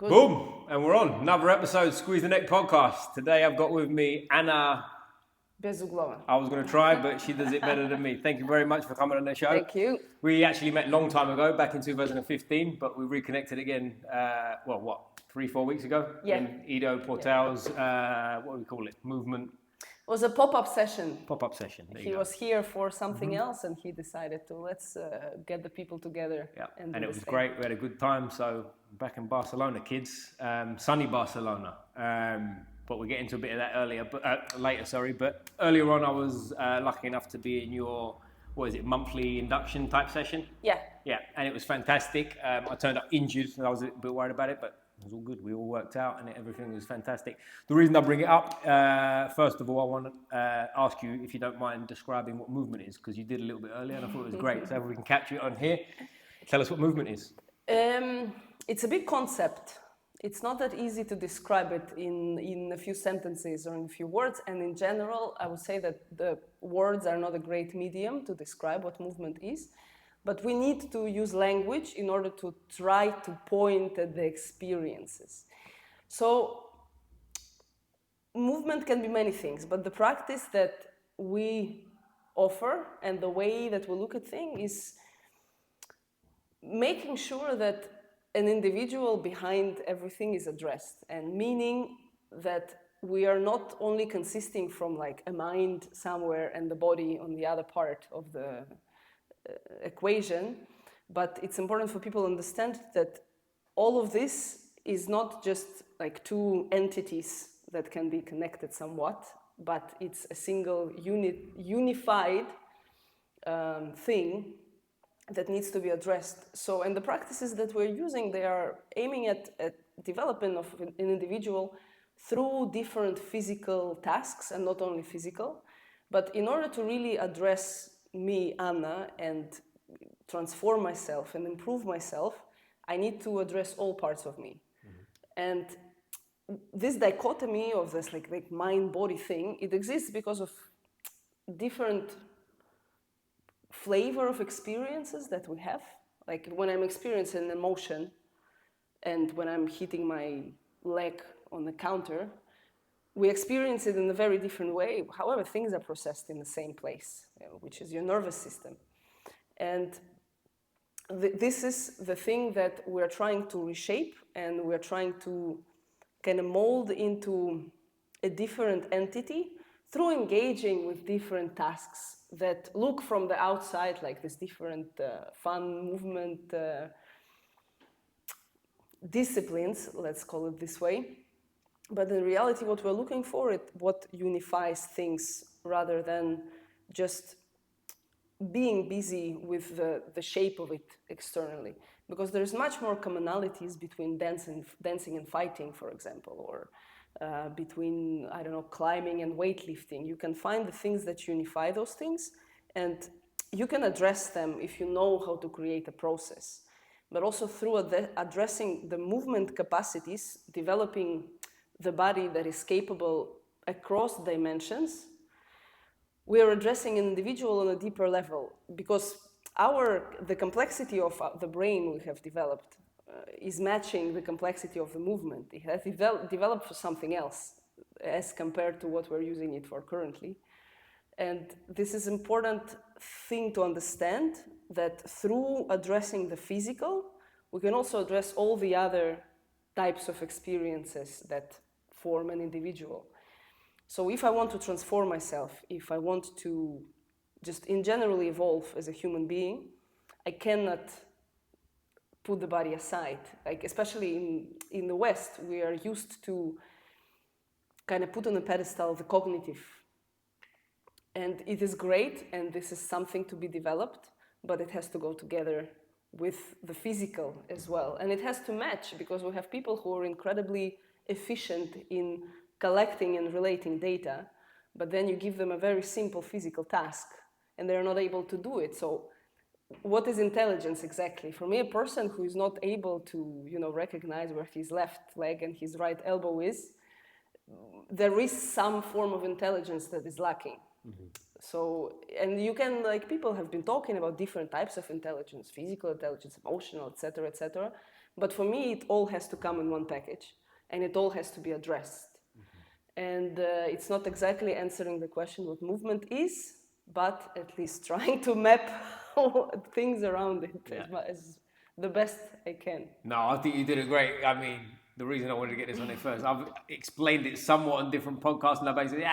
Good. Boom! And we're on. Another episode, Squeeze the Neck podcast. Today I've got with me Anna. Bezuglova. I was going to try, but she does it better than me. Thank you very much for coming on the show. Thank you. We actually met a long time ago, back in 2015, but we reconnected again, 3-4 weeks ago? Yeah. In Ido Portal's, what do we call it? Movement. It was a pop-up session. Pop-up session. There He you go. was here for something else, and he decided to let's get the people together. Yeah, and it do was this thing. great. We had a good time. So back in Barcelona, kids, sunny Barcelona. But we'll get into a bit of that later. But earlier on, I was lucky enough to be in your monthly induction type session. Yeah. Yeah, and it was fantastic. I turned up injured, and I was a bit worried about it, but it was all good. We all worked out, and everything was fantastic. The reason I bring it up, first of all, I want to ask you if you don't mind describing what movement is, because you did a little bit earlier, and I thought it was great. So if we can capture it on here, tell us what movement is. It's a big concept. It's not that easy to describe it in a few sentences or in a few words. And in general, I would say that the words are not a great medium to describe what movement is. But we need to use language in order to try to point at the experiences. So movement can be many things, but the practice that we offer and the way that we look at things is making sure that an individual behind everything is addressed, and meaning that we are not only consisting from like a mind somewhere and the body on the other part of the equation, but it's important for people to understand that all of this is not just like two entities that can be connected somewhat, but it's a single unified thing that needs to be addressed. So, and the practices that we're using, they are aiming at development of an individual through different physical tasks, and not only physical, but in order to really address me, Anna, and transform myself and improve myself, I need to address all parts of me. And this dichotomy of this like mind-body thing, it exists because of different flavor of experiences that we have. Like when I'm experiencing an emotion and when I'm hitting my leg on the counter, we experience it in a very different way. However, things are processed in the same place, which is your nervous system. And this is the thing that we're trying to reshape, and we're trying to kind of mold into a different entity through engaging with different tasks that look from the outside like this different fun movement disciplines, let's call it this way. But in reality, what we're looking for is what unifies things rather than just being busy with the shape of it externally. Because there's much more commonalities between dancing and fighting, for example, or between, I don't know, climbing and weightlifting. You can find the things that unify those things, and you can address them if you know how to create a process. But also through addressing the movement capacities, developing the body that is capable across dimensions, we are addressing an individual on a deeper level, because the complexity of the brain we have developed is matching the complexity of the movement. It has developed for something else as compared to what we're using it for currently. And this is an important thing to understand, that through addressing the physical, we can also address all the other types of experiences that form an individual. So if I want to transform myself, if I want to just in general evolve as a human being, I cannot put the body aside. Like especially in the West, we are used to kind of put on a pedestal the cognitive. And it is great, and this is something to be developed, but it has to go together with the physical as well. And it has to match, because we have people who are incredibly efficient in collecting and relating data, but then you give them a very simple physical task and they're not able to do it. So what is intelligence exactly? For me, a person who is not able to, recognize where his left leg and his right elbow is, there is some form of intelligence that is lacking. Mm-hmm. So, and you can, people have been talking about different types of intelligence, physical intelligence, emotional, etc., etc. But for me, it all has to come in one package, and it all has to be addressed. And it's not exactly answering the question what movement is, but at least trying to map things around it as the best I can. No, I think you did a great. I mean, the reason I wanted to get this on it first, I've explained it somewhat on different podcasts, and I basically,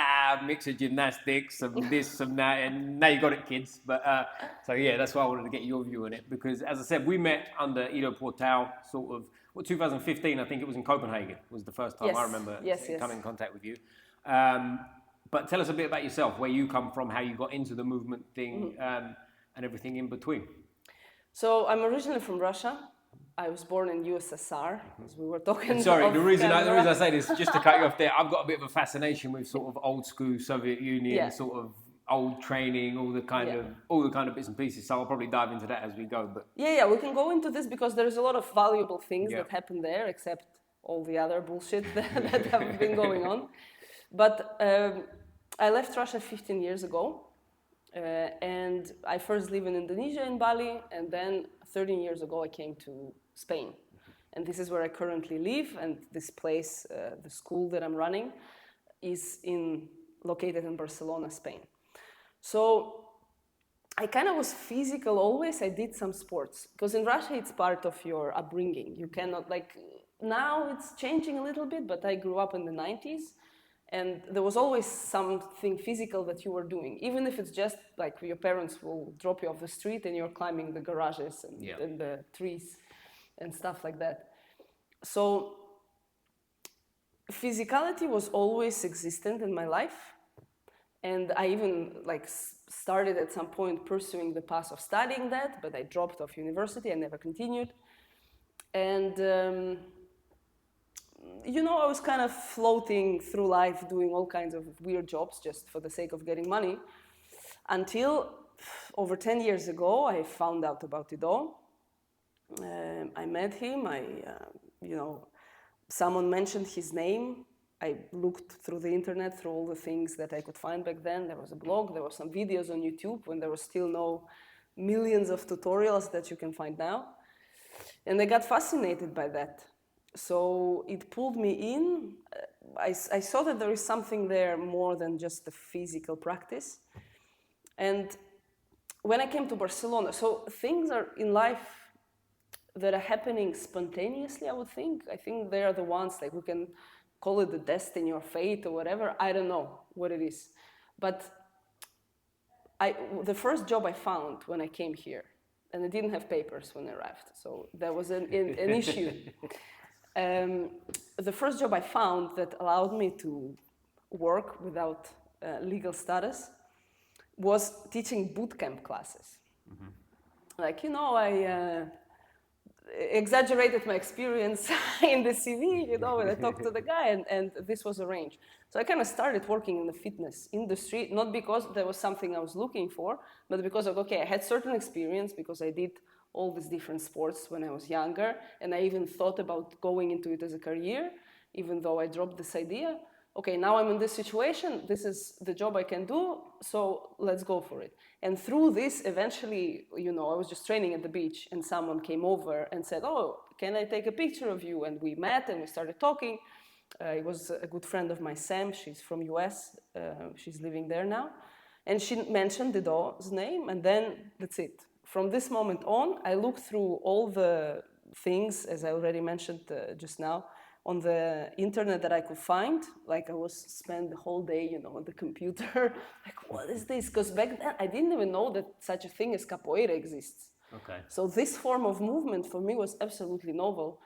mix of gymnastics, some this, some that, and now you got it, kids. But so yeah, that's why I wanted to get your view on it, because as I said, we met under Ido Portal, sort of, 2015, I think it was in Copenhagen, was the first time I remember coming in contact with you. But tell us a bit about yourself, where you come from, how you got into the movement thing, and everything in between. So I'm originally from Russia. I was born in USSR, as we were talking. Sorry, the reason I say this, just to cut you off there, I've got a bit of a fascination with sort of old school Soviet Union, sort of old training, all the kind of bits and pieces. So I'll probably dive into that as we go. But we can go into this because there's a lot of valuable things that happen there, except all the other bullshit that have been going on. But I left Russia 15 years ago. And I first lived in Indonesia, in Bali, and then 13 years ago I came to Spain. And this is where I currently live, and this place, the school that I'm running, is located in Barcelona, Spain. So I kind of was physical always. I did some sports, because in Russia it's part of your upbringing. You cannot, now it's changing a little bit, but I grew up in the 90s. And there was always something physical that you were doing, even if it's just like your parents will drop you off the street and you're climbing the garages and the trees and stuff like that. So physicality was always existent in my life. And I even started at some point pursuing the path of studying that, but I dropped off university. I never continued. And I was kind of floating through life, doing all kinds of weird jobs just for the sake of getting money, until over 10 years ago, I found out about Ido. I met him. Someone mentioned his name. I looked through the internet, through all the things that I could find back then. There was a blog, there were some videos on YouTube when there was still no millions of tutorials that you can find now. And I got fascinated by that. So it pulled me in. I saw that there is something there more than just the physical practice. And when I came to Barcelona, so things are in life that are happening spontaneously, I would think. I think they are the ones, we can call it the destiny or fate or whatever. I don't know what it is. But the first job I found when I came here, and I didn't have papers when I arrived, so that was an issue. The first job I found that allowed me to work without legal status was teaching bootcamp classes. I exaggerated my experience in the CV, and I talked to the guy, and this was arranged. So I kind of started working in the fitness industry, not because there was something I was looking for, but because I had certain experience, because I did all these different sports when I was younger, and I even thought about going into it as a career, even though I dropped this idea. Okay, now I'm in this situation, this is the job I can do, so let's go for it. And through this, eventually, I was just training at the beach, and someone came over and said, oh, can I take a picture of you? And we met, and we started talking. It was a good friend of mine, Sam. She's from US. She's living there now. And she mentioned Ido's name, and then that's it. From this moment on, I looked through all the things, as I already mentioned just now, on the internet that I could find. I was spend the whole day, on the computer. What is this? Because back then, I didn't even know that such a thing as capoeira exists. Okay. So this form of movement for me was absolutely novel.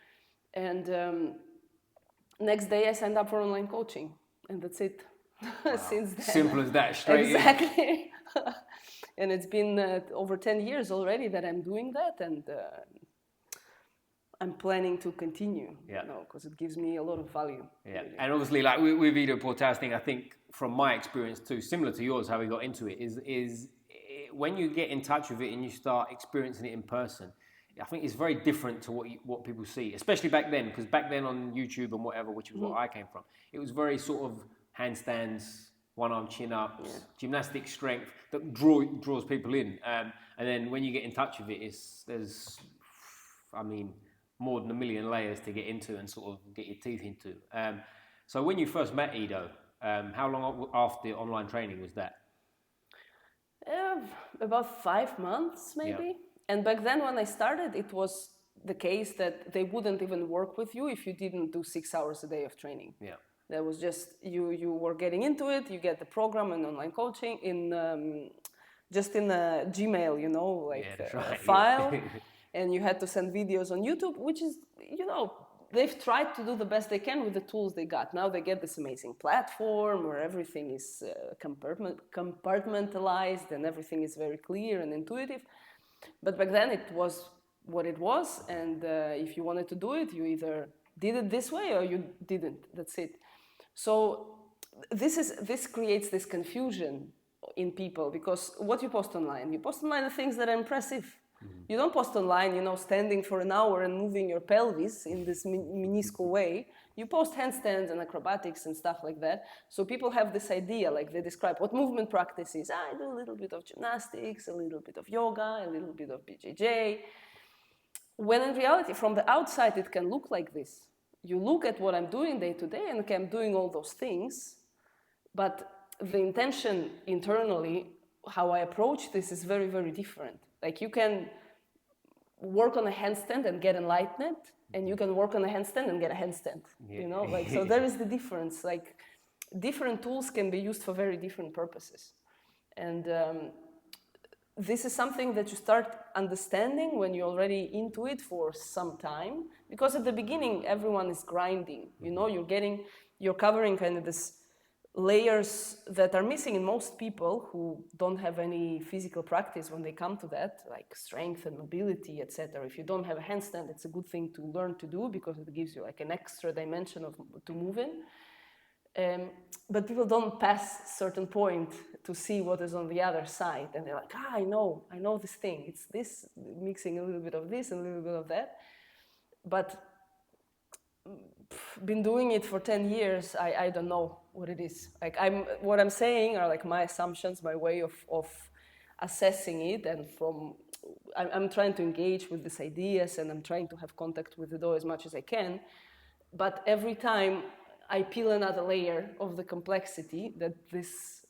And next day, I signed up for online coaching, and that's it. Wow. Since then. Simple as that, straight exactly. And it's been over 10 years already that I'm doing that, and I'm planning to continue, because it gives me a lot of value. Yeah, really. And obviously, with Ido Portal's thing, I think from my experience too, similar to yours, how we got into it, is when you get in touch with it and you start experiencing it in person, I think it's very different to what people see, especially back then, because back then on YouTube and whatever, which was what I came from, it was very sort of handstands, one-arm chin-ups, gymnastic strength that draws people in. And then when you get in touch with it, more than a million layers to get into and sort of get your teeth into. So when you first met Ido, how long after online training was that? About 5 months, maybe. Yeah. And back then, when I started, it was the case that they wouldn't even work with you if you didn't do 6 hours a day of training. Yeah. That was just you were getting into it. You get the program and online coaching in just in a Gmail, Yeah, that's right. file, and you had to send videos on YouTube, which is, they've tried to do the best they can with the tools they got. Now they get this amazing platform where everything is compartmentalized and everything is very clear and intuitive. But back then it was what it was, and if you wanted to do it, you either did it this way or you didn't. That's it. So this creates this confusion in people, because what you post online the things that are impressive. You don't post online, standing for an hour and moving your pelvis in this minuscule way. You post handstands and acrobatics and stuff like that. So people have this idea, like they describe what movement practice is. I do a little bit of gymnastics, a little bit of yoga, a little bit of BJJ. When in reality, from the outside, it can look like this. You look at what I'm doing day to day, and okay, I'm doing all those things, but the intention internally, how I approach this, is very, very different. Like, you can work on a handstand and get enlightenment, and you can work on a handstand and get a handstand. Yeah. So there is the difference. Like, different tools can be used for very different purposes. And this is something that you start understanding when you're already into it for some time, because at the beginning everyone is grinding. You're covering kind of this layers that are missing in most people who don't have any physical practice when they come to that, like strength and mobility, etc. If you don't have a handstand, it's a good thing to learn to do, because it gives you like an extra dimension to move in. But people don't pass certain point to see what is on the other side, and they're like, I know this thing. It's this, mixing a little bit of this and a little bit of that. But been doing it for 10 years, I don't know what it is. Like, what I'm saying are like my assumptions, my way of assessing it, and I'm trying to engage with these ideas, and I'm trying to have contact with Ido as much as I can. But every time I peel another layer of the complexity that this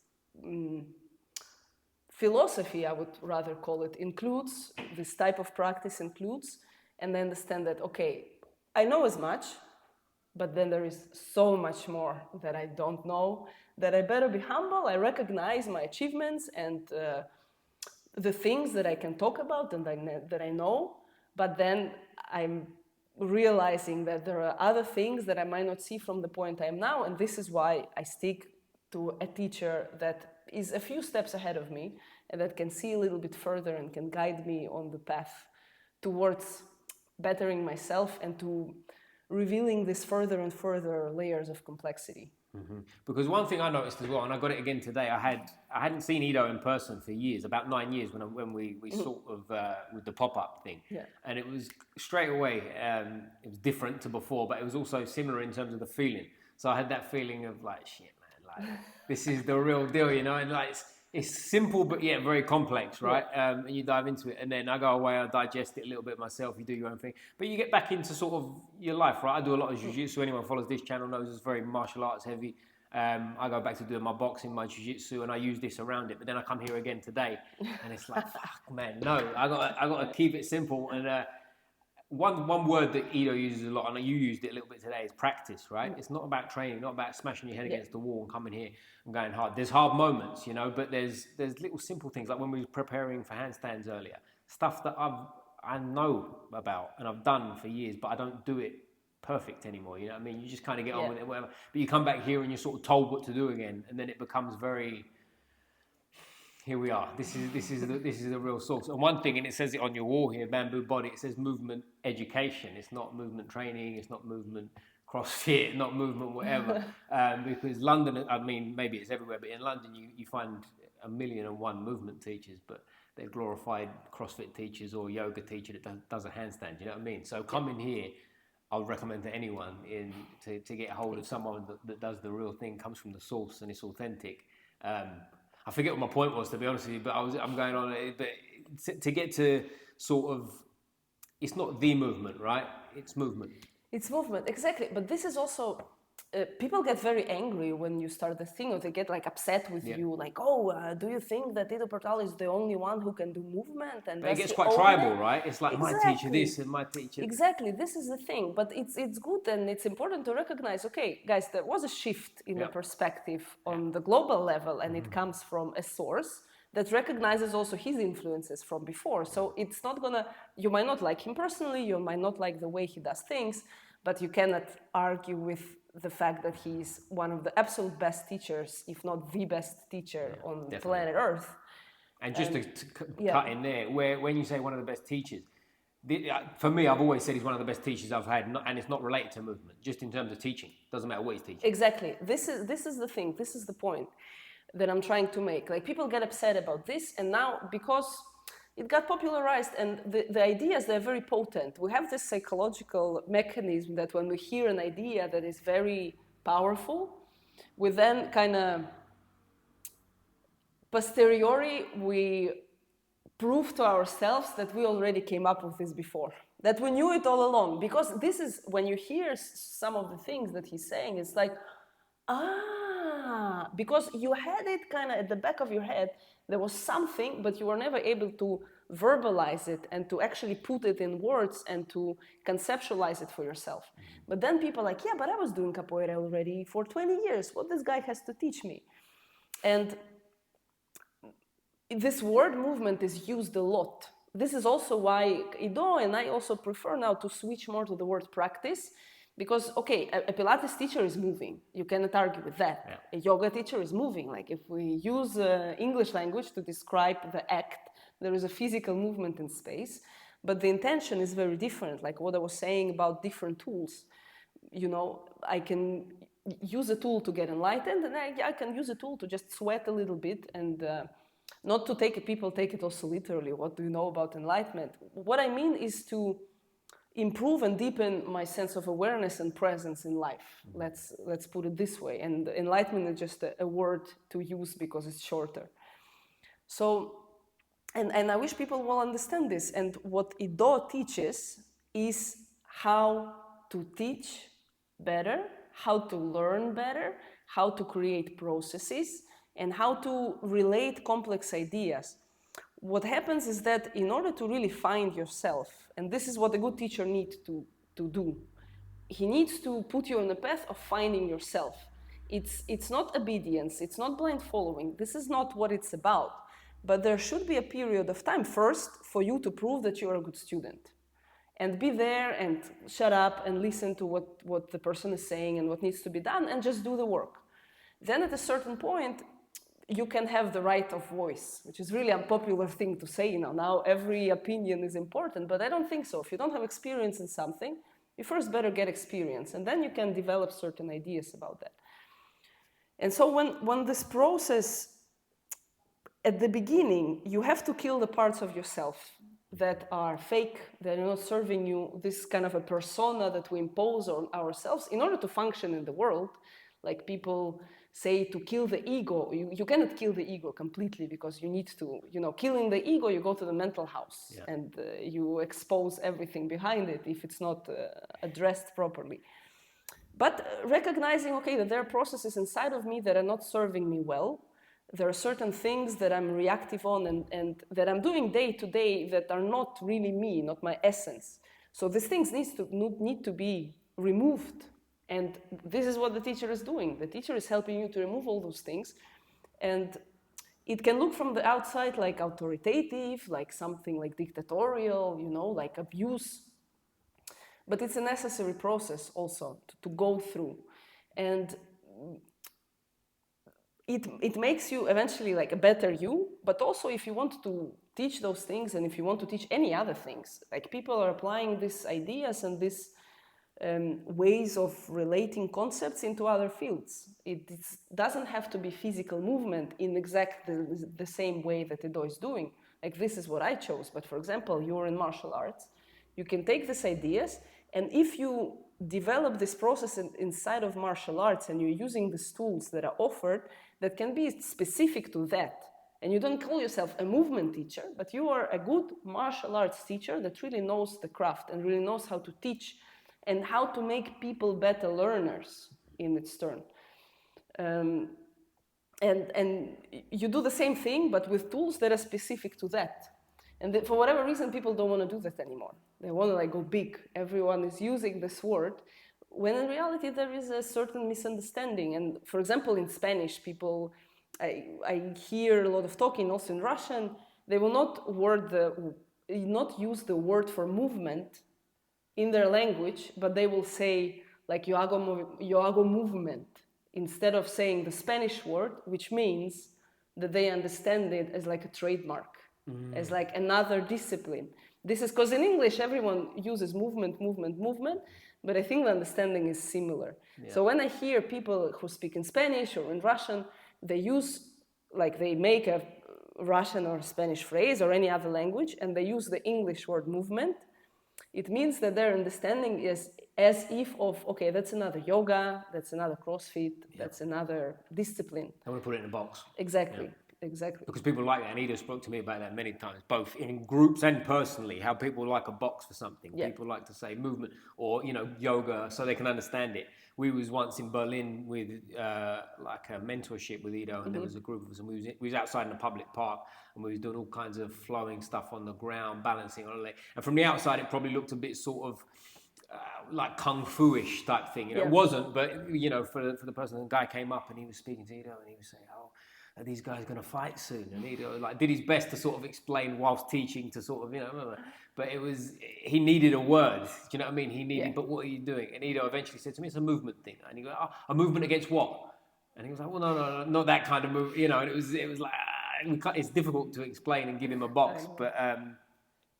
philosophy, I would rather call it, includes, this type of practice includes, and I understand that, okay, I know as much, but then there is so much more that I don't know, that I better be humble. I recognize my achievements and the things that I can talk about and that I know, but then I'm realizing that there are other things that I might not see from the point I am now, and this is why I stick to a teacher that is a few steps ahead of me and that can see a little bit further and can guide me on the path towards bettering myself and to revealing this further and further layers of complexity. Mm-hmm. Because one thing I noticed as well, and I got it again today, I hadn't seen Ido in person for years, about 9 years when we sort of with the pop-up thing. Yeah. And it was straight away, it was different to before, but it was also similar in terms of the feeling. So I had that feeling of like, shit, man, like this is the real deal, and like it's simple but yet very complex, right? Yeah. And you dive into it, and then I go away, I digest it a little bit myself. You do your own thing, but you get back into sort of your life, right? I do a lot of jiu-jitsu. Anyone who follows this channel knows it's very martial arts heavy. I go back to doing my boxing, my jiu-jitsu, and I use this around it. But then I come here again today, and it's like, fuck, man, no, I got to keep it simple. And one word that Ido uses a lot, and you used it a little bit today, is practice, right? It's not about training, not about smashing your head against the wall and coming here and going hard. There's hard moments, but there's little simple things, like when we were preparing for handstands earlier, stuff that I know about and I've done for years, but I don't do it perfect anymore. You know what I mean? You just kind of get on with it, whatever. But you come back here and you're sort of told what to do again, and then it becomes very. Here we are. This is the real source. And one thing, and it says it on your wall here, Bamboo Body. It says movement education. It's not movement training. It's not movement CrossFit. Not movement whatever. Because London, I mean, maybe it's everywhere, but in London you find 1,000,001 movement teachers, but they're glorified CrossFit teachers or yoga teacher that does a handstand. You know what I mean? So coming here, I would recommend to anyone to get hold of someone that does the real thing, comes from the source, and it's authentic. I forget what my point was, to be honest with you, but I'm going on it. But to get to sort of it's not the movement, right? It's movement. It's movement, exactly. But this is also, people get very angry when you start the thing, or they get like upset with you, like, oh, do you think that Ido Portal is the only one who can do movement? And But it gets he quite own tribal, it? right? It's like my teacher this and my teacher. Exactly, this is the thing. But it's good, and it's important to recognize, okay, guys, there was a shift in the perspective on the global level, and it comes from a source that recognizes also his influences from before. So it's not gonna, you might not like him personally, you might not like the way he does things, but you cannot argue with the fact that he's one of the absolute best teachers, if not the best teacher on planet Earth. And just to cut in there, where when you say one of the best teachers, for me, I've always said he's one of the best teachers I've had, and it's not related to movement, just in terms of teaching. Doesn't matter what he's teaching. Exactly. This is the thing. This is the point that I'm trying to make. Like, people get upset about this, and now because it got popularized, and the ideas, they're very potent. We have this psychological mechanism that when we hear an idea that is very powerful, we then kind of posteriori, we prove to ourselves that we already came up with this before, that we knew it all along. Because this is, when you hear some of the things that he's saying, it's like, because you had it kind of at the back of your head, there was something, but you were never able to verbalize it and to actually put it in words and to conceptualize it for yourself. But then people are like, yeah, but I was doing capoeira already for 20 years. What this guy has to teach me? And this word movement is used a lot. This is also why Ido and I also prefer now to switch more to the word practice, because, okay, a Pilates teacher is moving. You cannot argue with that. Yeah. A yoga teacher is moving. Like, if we use English language to describe the act, there is a physical movement in space, but the intention is very different. Like what I was saying about different tools. You know, I can use a tool to get enlightened, and I can use a tool to just sweat a little bit, and not to take it, people take it also literally. What do you know about enlightenment? What I mean is to improve and deepen my sense of awareness and presence in life. Let's put it this way. And enlightenment is just a word to use because it's shorter. So, and I wish people will understand this. And what Ido teaches is how to teach better, how to learn better, how to create processes, and how to relate complex ideas. What happens is that in order to really find yourself, and this is what a good teacher needs to do, he needs to put you on the path of finding yourself. It's not obedience, it's not blind following, this is not what it's about. But there should be a period of time first for you to prove that you're a good student. And be there and shut up and listen to what the person is saying and what needs to be done, and just do the work. Then at a certain point, you can have the right of voice, which is really a unpopular thing to say now. Now every opinion is important, but I don't think so. If you don't have experience in something, you first better get experience, and then you can develop certain ideas about that. And so when this process, at the beginning, you have to kill the parts of yourself that are fake, that are not serving you, this kind of a persona that we impose on ourselves in order to function in the world. Like people say to kill the ego. You cannot kill the ego completely, because you need to, killing the ego, you go to the mental house and you expose everything behind it if it's not addressed properly. But recognizing, okay, that there are processes inside of me that are not serving me well. There are certain things that I'm reactive on and that I'm doing day to day that are not really me, not my essence. So these things need to be removed. And this is what the teacher is doing. The teacher is helping you to remove all those things. And it can look from the outside like authoritative, like something like dictatorial, like abuse. But it's a necessary process also to go through. And it makes you eventually like a better you, but also if you want to teach those things and if you want to teach any other things, like people are applying these ideas and these ways of relating concepts into other fields. It doesn't have to be physical movement in exactly the same way that Ido is doing. Like this is what I chose, but for example, you're in martial arts. You can take these ideas, and if you develop this process inside of martial arts and you're using these tools that are offered that can be specific to that, and you don't call yourself a movement teacher, but you are a good martial arts teacher that really knows the craft and really knows how to teach and how to make people better learners in its turn. And you do the same thing, but with tools that are specific to that. And for whatever reason, people don't want to do that anymore. They want to like go big. Everyone is using this word, when in reality there is a certain misunderstanding. And for example, in Spanish, people, I hear a lot of talking also in Russian. They will not use the word for movement in their language, but they will say like yo hago movement, instead of saying the Spanish word, which means that they understand it as like a trademark, as like another discipline. This is because in English everyone uses movement, but I think the understanding is similar. Yeah. So when I hear people who speak in Spanish or in Russian, they use, like they make a Russian or Spanish phrase or any other language, and they use the English word movement, it means that their understanding is as if of, okay, that's another yoga, that's another CrossFit, that's another discipline. I want to put it in a box. Exactly, exactly. Because people like that, and Ido spoke to me about that many times, both in groups and personally, how people like a box for something. Yeah. People like to say movement or, yoga so they can understand it. We was once in Berlin with like a mentorship with Ido, and there was a group of us, and we was outside in a public park, and we was doing all kinds of flowing stuff on the ground, balancing on it. And from the outside, it probably looked a bit sort of like kung fu-ish type thing. It wasn't, but for the person, the guy came up and he was speaking to Ido, and he was saying, "Oh, are these guys going to fight soon?" And Ido did his best to sort of explain whilst teaching to sort of, but he needed a word. Do you know what I mean? He needed, but what are you doing? And Ido eventually said to me, "It's a movement thing." And he goes, "Oh, a movement against what?" And he was like, "Well, no, not that kind of move." And it was like, it's difficult to explain and give him a box. But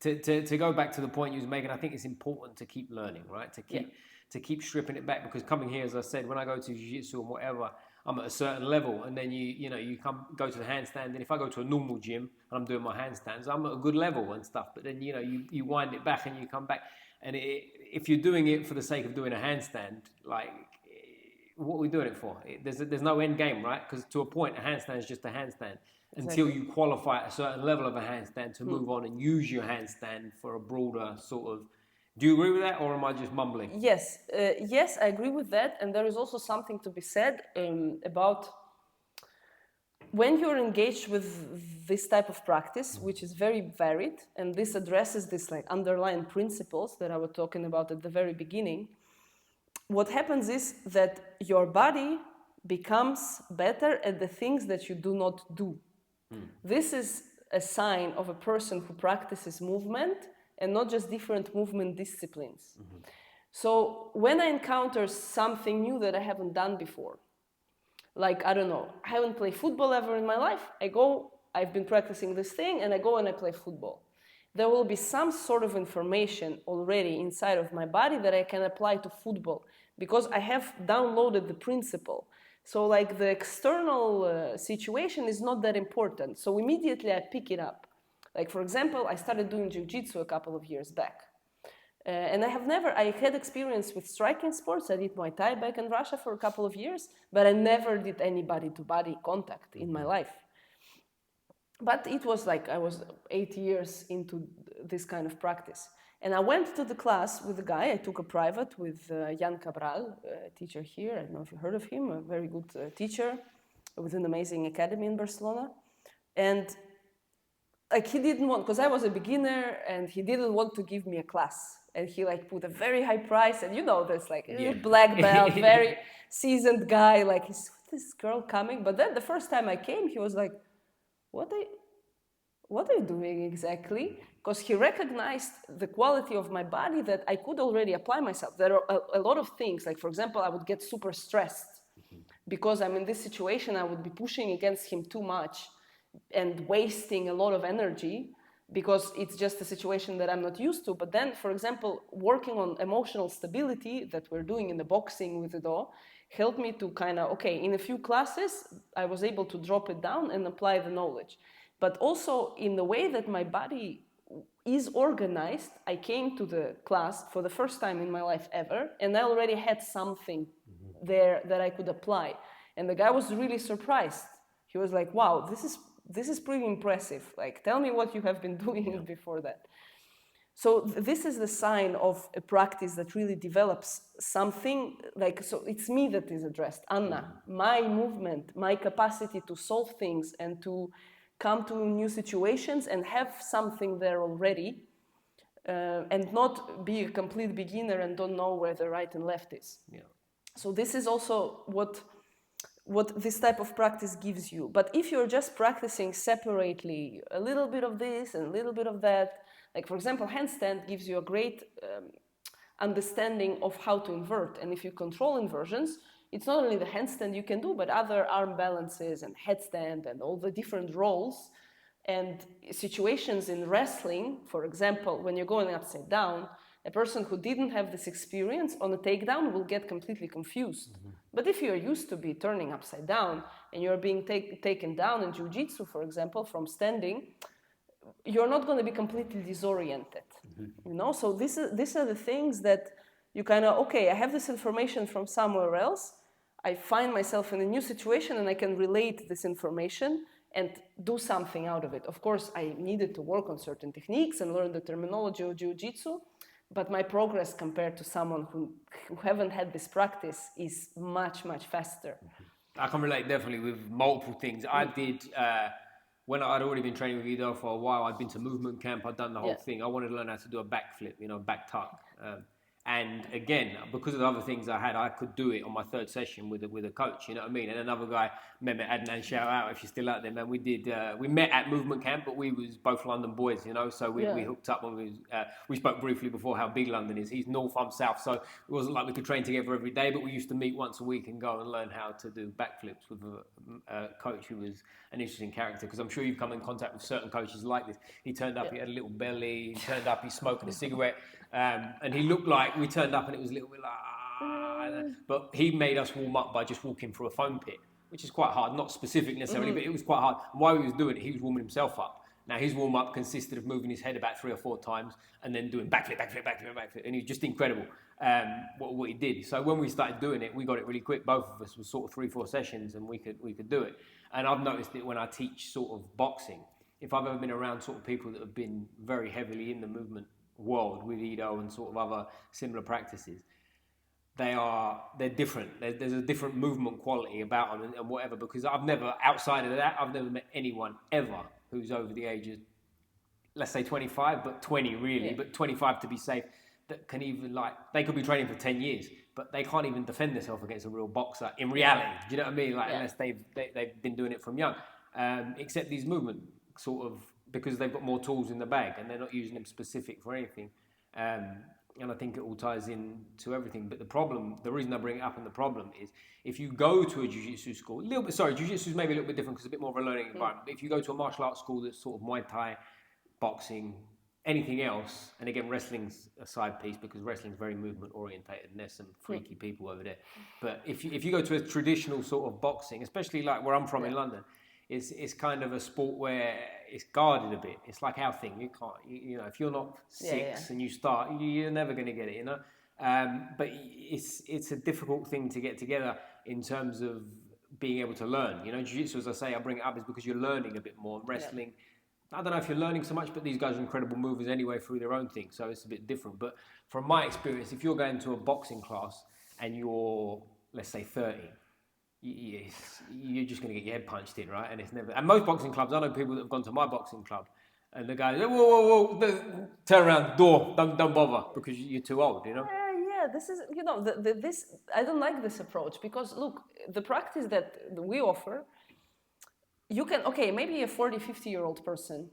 to go back to the point you was making, I think it's important to keep learning, right? To keep stripping it back, because coming here, as I said, when I go to jiu-jitsu and whatever, I'm at a certain level, and then you go to the handstand, and if I go to a normal gym and I'm doing my handstands, I'm at a good level and stuff, but then you wind it back and you come back, and if you're doing it for the sake of doing a handstand, like, what are we doing it for? There's no end game, right? Because to a point, a handstand is just a handstand. Until you qualify at a certain level of a handstand to move on and use your handstand for a broader sort of. Do you agree with that, or am I just mumbling? Yes, I agree with that, and there is also something to be said about when you're engaged with this type of practice, which is very varied, and this addresses this like underlying principles that I was talking about at the very beginning. What happens is that your body becomes better at the things that you do not do. This is a sign of a person who practices movement, and not just different movement disciplines. So when I encounter something new that I haven't done before, like, I don't know, I haven't played football ever in my life, I've been practicing this thing, and I go and I play football. There will be some sort of information already inside of my body that I can apply to football, because I have downloaded the principle. So like the external situation is not that important. So immediately I pick it up. Like, for example, I started doing jiu-jitsu a couple of years back. And I had experience with striking sports. I did Muay Thai back in Russia for a couple of years, but I never did any body-to-body contact in my life. But it was like I was 8 years into this kind of practice. And I went to the class with a guy. I took a private with Jan Cabral, a teacher here. I don't know if you heard of him, a very good teacher with an amazing academy in Barcelona. And like, he didn't want, because I was a beginner, and he didn't want to give me a class. And he like put a very high price, and this like black belt, very seasoned guy, like, is this girl coming? But then the first time I came, he was like, what are you doing exactly? Because he recognized the quality of my body that I could already apply myself. There are a lot of things, like, for example, I would get super stressed because I'm in this situation. I would be pushing against him too much and wasting a lot of energy because it's just a situation that I'm not used to. But then, for example, working on emotional stability that we're doing in the boxing with Ido helped me to kind of, in a few classes, I was able to drop it down and apply the knowledge. But also in the way that my body is organized, I came to the class for the first time in my life ever, and I already had something there that I could apply. And the guy was really surprised. He was like, wow, this is this is pretty impressive. Like, tell me what you have been doing before that. So this is the sign of a practice that really develops something, like, so it's me that is addressed, Anna, my movement, my capacity to solve things and to come to new situations and have something there already, and not be a complete beginner and don't know where the right and left is. Yeah. So this is also what this type of practice gives you. But if you're just practicing separately, a little bit of this and a little bit of that, like for example, handstand gives you a great understanding of how to invert. And if you control inversions, it's not only the handstand you can do, but other arm balances and headstand and all the different roles and situations in wrestling. For example, when you're going upside down, a person who didn't have this experience on a takedown will get completely confused. But if you're used to be turning upside down and you're being taken down in jiu-jitsu, for example, from standing, you're not going to be completely disoriented. You know, so these are the things that you kind of, okay, I have this information from somewhere else, I find myself in a new situation and I can relate this information and do something out of it. Of course, I needed to work on certain techniques and learn the terminology of jiu-jitsu, but my progress compared to someone who haven't had this practice is much, much faster. I can relate definitely with multiple things. I did, when I'd already been training with Ido for a while, I'd been to movement camp, I'd done the whole thing. I wanted to learn how to do a backflip, you know, back tuck. And again, because of the other things I had, I could do it on my third session with a coach, you know what I mean? And another guy, Mehmet Adnan, shout out if you're still out there, man. We met at movement camp, but we was both London boys, you know? So we hooked up when we spoke briefly before how big London is. He's north, I'm south, so it wasn't like we could train together every day, but we used to meet once a week and go and learn how to do backflips with a coach who was an interesting character, because I'm sure you've come in contact with certain coaches like this. He turned up, he had a little belly, he turned up, he's smoking a cigarette, and he looked like, we turned up and it was a little bit like, but he made us warm up by just walking through a foam pit, which is quite hard, not specific necessarily, but it was quite hard. And while he was doing it, he was warming himself up. Now his warm up consisted of moving his head about 3 or 4 times and then doing backflip, and he was just incredible what he did. So when we started doing it, we got it really quick. Both of us was sort of 3-4 sessions, and we could do it. And I've noticed it when I teach sort of boxing. If I've ever been around sort of people that have been very heavily in the movement world with Ido and sort of other similar practices, they're different. There's a different movement quality about them and whatever, because I've never, outside of that, I've never met anyone ever who's over the age of, let's say 25, but 20 really, but 25 to be safe, that can even, like, they could be training for 10 years, but they can't even defend themselves against a real boxer in reality. Do you know what I mean? Like, unless they've been doing it from young. Except these movement sort of, because they've got more tools in the bag and they're not using them specific for anything. And I think it all ties in to everything. But the reason I bring it up and the problem is, if you go to a jiu-jitsu school, jiu-jitsu is maybe a little bit different because it's a bit more of a learning environment. But if you go to a martial arts school that's sort of Muay Thai, boxing, anything else, and again, wrestling's a side piece because wrestling's very movement orientated and there's some freaky people over there. But if you go to a traditional sort of boxing, especially like where I'm from in London, it's kind of a sport where it's guarded a bit. It's like our thing. You can't, you know, if you're not 6 and you start, you're never going to get it, you know. But it's a difficult thing to get together in terms of being able to learn. You know, jiu-jitsu, as I say, I bring it up is because you're learning a bit more. Wrestling, I don't know if you're learning so much, but these guys are incredible movers anyway through their own thing, so it's a bit different. But from my experience, if you're going to a boxing class and you're, let's say, 30, you're just going to get your head punched in, right? And it's never. And most boxing clubs, I know people that have gone to my boxing club, and the guys, whoa, turn around, door, don't bother because you're too old, you know. This is, you know, this. I don't like this approach because look, the practice that we offer, you can, okay, maybe a 40, 50-year-old person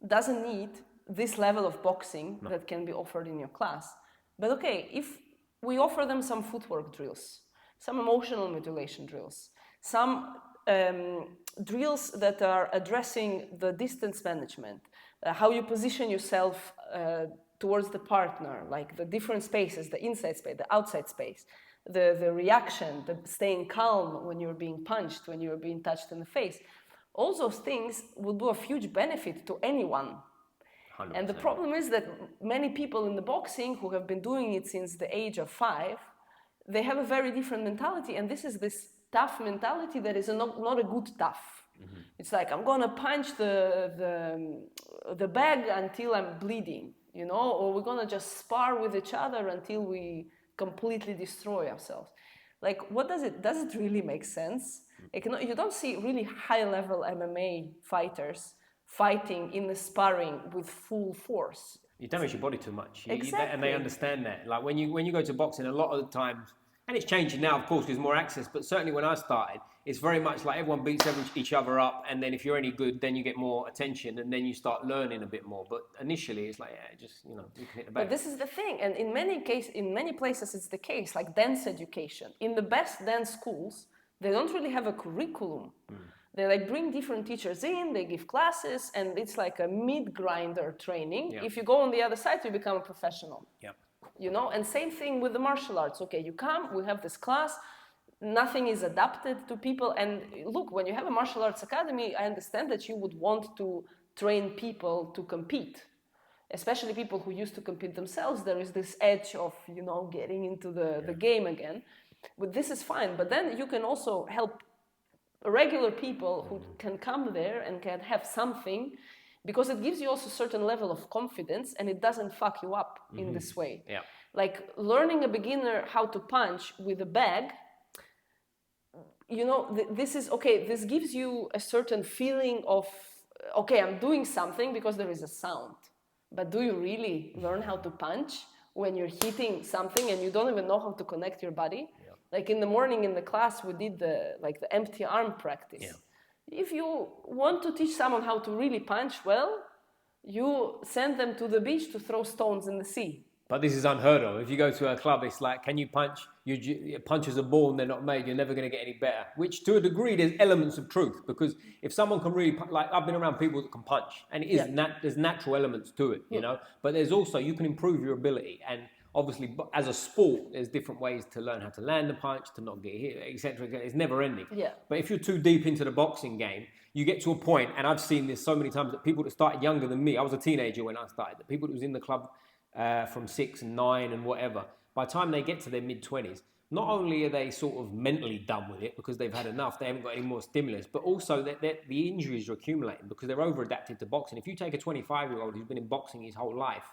doesn't need this level of boxing that can be offered in your class. But okay, if we offer them some footwork drills, some emotional modulation drills, some drills that are addressing the distance management, how you position yourself towards the partner, like the different spaces, the inside space, the outside space, the reaction, the staying calm when you're being punched, when you're being touched in the face. All those things will do a huge benefit to anyone. 100%. And the problem is that many people in the boxing who have been doing it since the age of 5, they have a very different mentality, and this is this tough mentality that is not a good tough. It's like, I'm gonna punch the bag until I'm bleeding, you know, or we're gonna just spar with each other until we completely destroy ourselves. Like, does it really make sense? Like, you don't see really high-level MMA fighters fighting in the sparring with full force. You damage your body too much. Exactly. And they understand that. Like when you go to boxing, a lot of the times, and it's changing now, of course, there's more access, but certainly when I started, it's very much like everyone beats each other up, and then if you're any good, then you get more attention, and then you start learning a bit more. But initially, it's like, yeah, just, you know, you can hit the bag. But this is the thing, and in many places it's the case, like dance education. In the best dance schools, they don't really have a curriculum. They like bring different teachers in, they give classes, and it's like a meat-grinder training. Yeah. If you go on the other side, you become a professional. Yeah. You know, and same thing with the martial arts. Okay, you come, we have this class, nothing is adapted to people. And look, when you have a martial arts academy, I understand that you would want to train people to compete, especially people who used to compete themselves. There is this edge of, you know, getting into the game again. But this is fine. But then you can also help regular people who can come there and can have something, because it gives you also a certain level of confidence and it doesn't fuck you up in this way. Yeah. Like learning a beginner how to punch with a bag, you know, this is, okay, this gives you a certain feeling of, okay, I'm doing something because there is a sound. But do you really learn how to punch when you're hitting something and you don't even know how to connect your body? Yeah. Like in the morning in the class, we did the empty arm practice. Yeah. If you want to teach someone how to really punch well, you send them to the beach to throw stones in the sea. But this is unheard of. If you go to a club, it's like, can you punch? Punches are born, they're not made. You're never going to get any better. Which, to a degree, there's elements of truth. Because if someone can really, like, I've been around people that can punch, and it is there's natural elements to it, you know. But there's also, you can improve your ability. And obviously, as a sport, there's different ways to learn how to land a punch, to not get hit, etc. It's never ending. Yeah. But if you're too deep into the boxing game, you get to a point, and I've seen this so many times, that people that started younger than me, I was a teenager when I started, the people that was in the club from 6 and 9 and whatever, by the time they get to their mid-20s, not only are they sort of mentally done with it because they've had enough, they haven't got any more stimulus, but also that the injuries are accumulating because they're over-adapted to boxing. If you take a 25-year-old who's been in boxing his whole life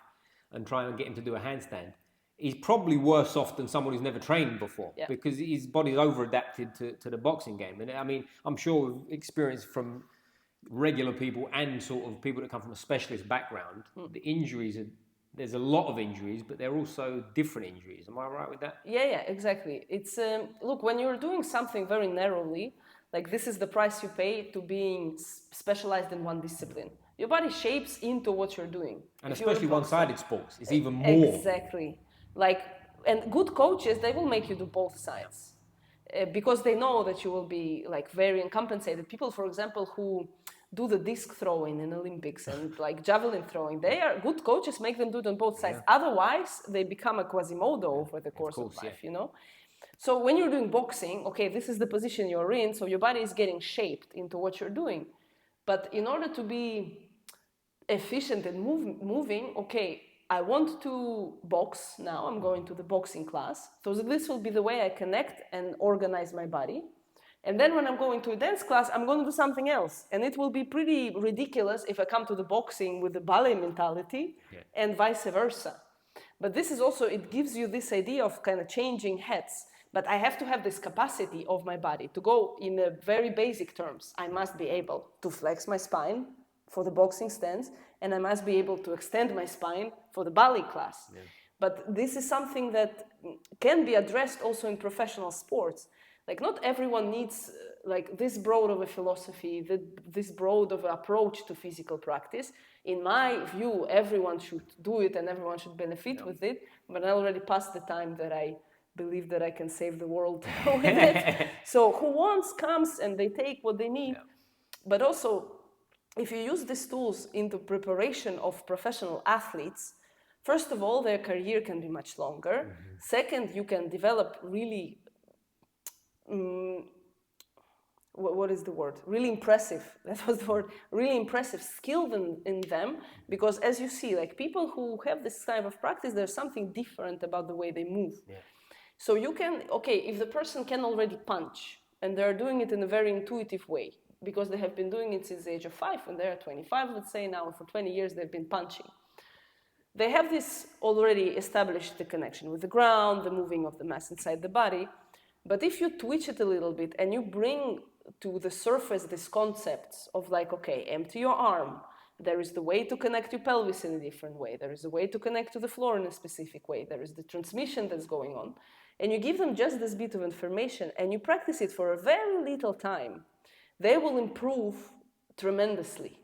and try and get him to do a handstand, he's probably worse off than someone who's never trained before because his body's over-adapted to the boxing game. And I mean, I'm sure we've experienced from regular people and sort of people that come from a specialist background, the injuries are... There's a lot of injuries, but they're also different injuries. Am I right with that? Yeah, exactly. It's look, when you're doing something very narrowly, like this is the price you pay to being specialized in one discipline. Your body shapes into what you're doing. And especially one-sided sports, it's even more. Exactly. Like, and good coaches, they will make you do both sides because they know that you will be like very uncompensated. People, for example, who do the disc throwing in Olympics and like javelin throwing, they are good coaches, make them do it on both sides. Otherwise, they become a Quasimodo over the course of life, you know? So when you're doing boxing, okay, this is the position you're in, so your body is getting shaped into what you're doing. But in order to be efficient and moving, okay, I want to box now, I'm going to the boxing class. So this will be the way I connect and organize my body. And then when I'm going to a dance class, I'm going to do something else. And it will be pretty ridiculous if I come to the boxing with the ballet mentality and vice versa. But this is also, it gives you this idea of kind of changing heads. But I have to have this capacity of my body to go in a very basic terms. I must be able to flex my spine for the boxing stance, and I must be able to extend my spine for the ballet class. Yeah. But this is something that can be addressed also in professional sports. Like not everyone needs like this broad of a philosophy, this broad of an approach to physical practice. In my view, everyone should do it and everyone should benefit with it. But I already passed the time that I believe that I can save the world with it. So who wants comes and they take what they need. Yeah. But also, if you use these tools into preparation of professional athletes, first of all, their career can be much longer. Mm-hmm. Second, you can develop really what is the word? Really impressive. That was the word. Really impressive skill in them, because as you see, like people who have this type of practice, there's something different about the way they move. Yeah. So you can, okay, if the person can already punch and they're doing it in a very intuitive way, because they have been doing it since the age of 5, when they're 25, let's say now, for 20 years they've been punching. They have this already established, the connection with the ground, the moving of the mass inside the body. But if you twitch it a little bit and you bring to the surface these concepts of like, okay, empty your arm. There is the way to connect your pelvis in a different way. There is a way to connect to the floor in a specific way. There is the transmission that's going on. And you give them just this bit of information and you practice it for a very little time. They will improve tremendously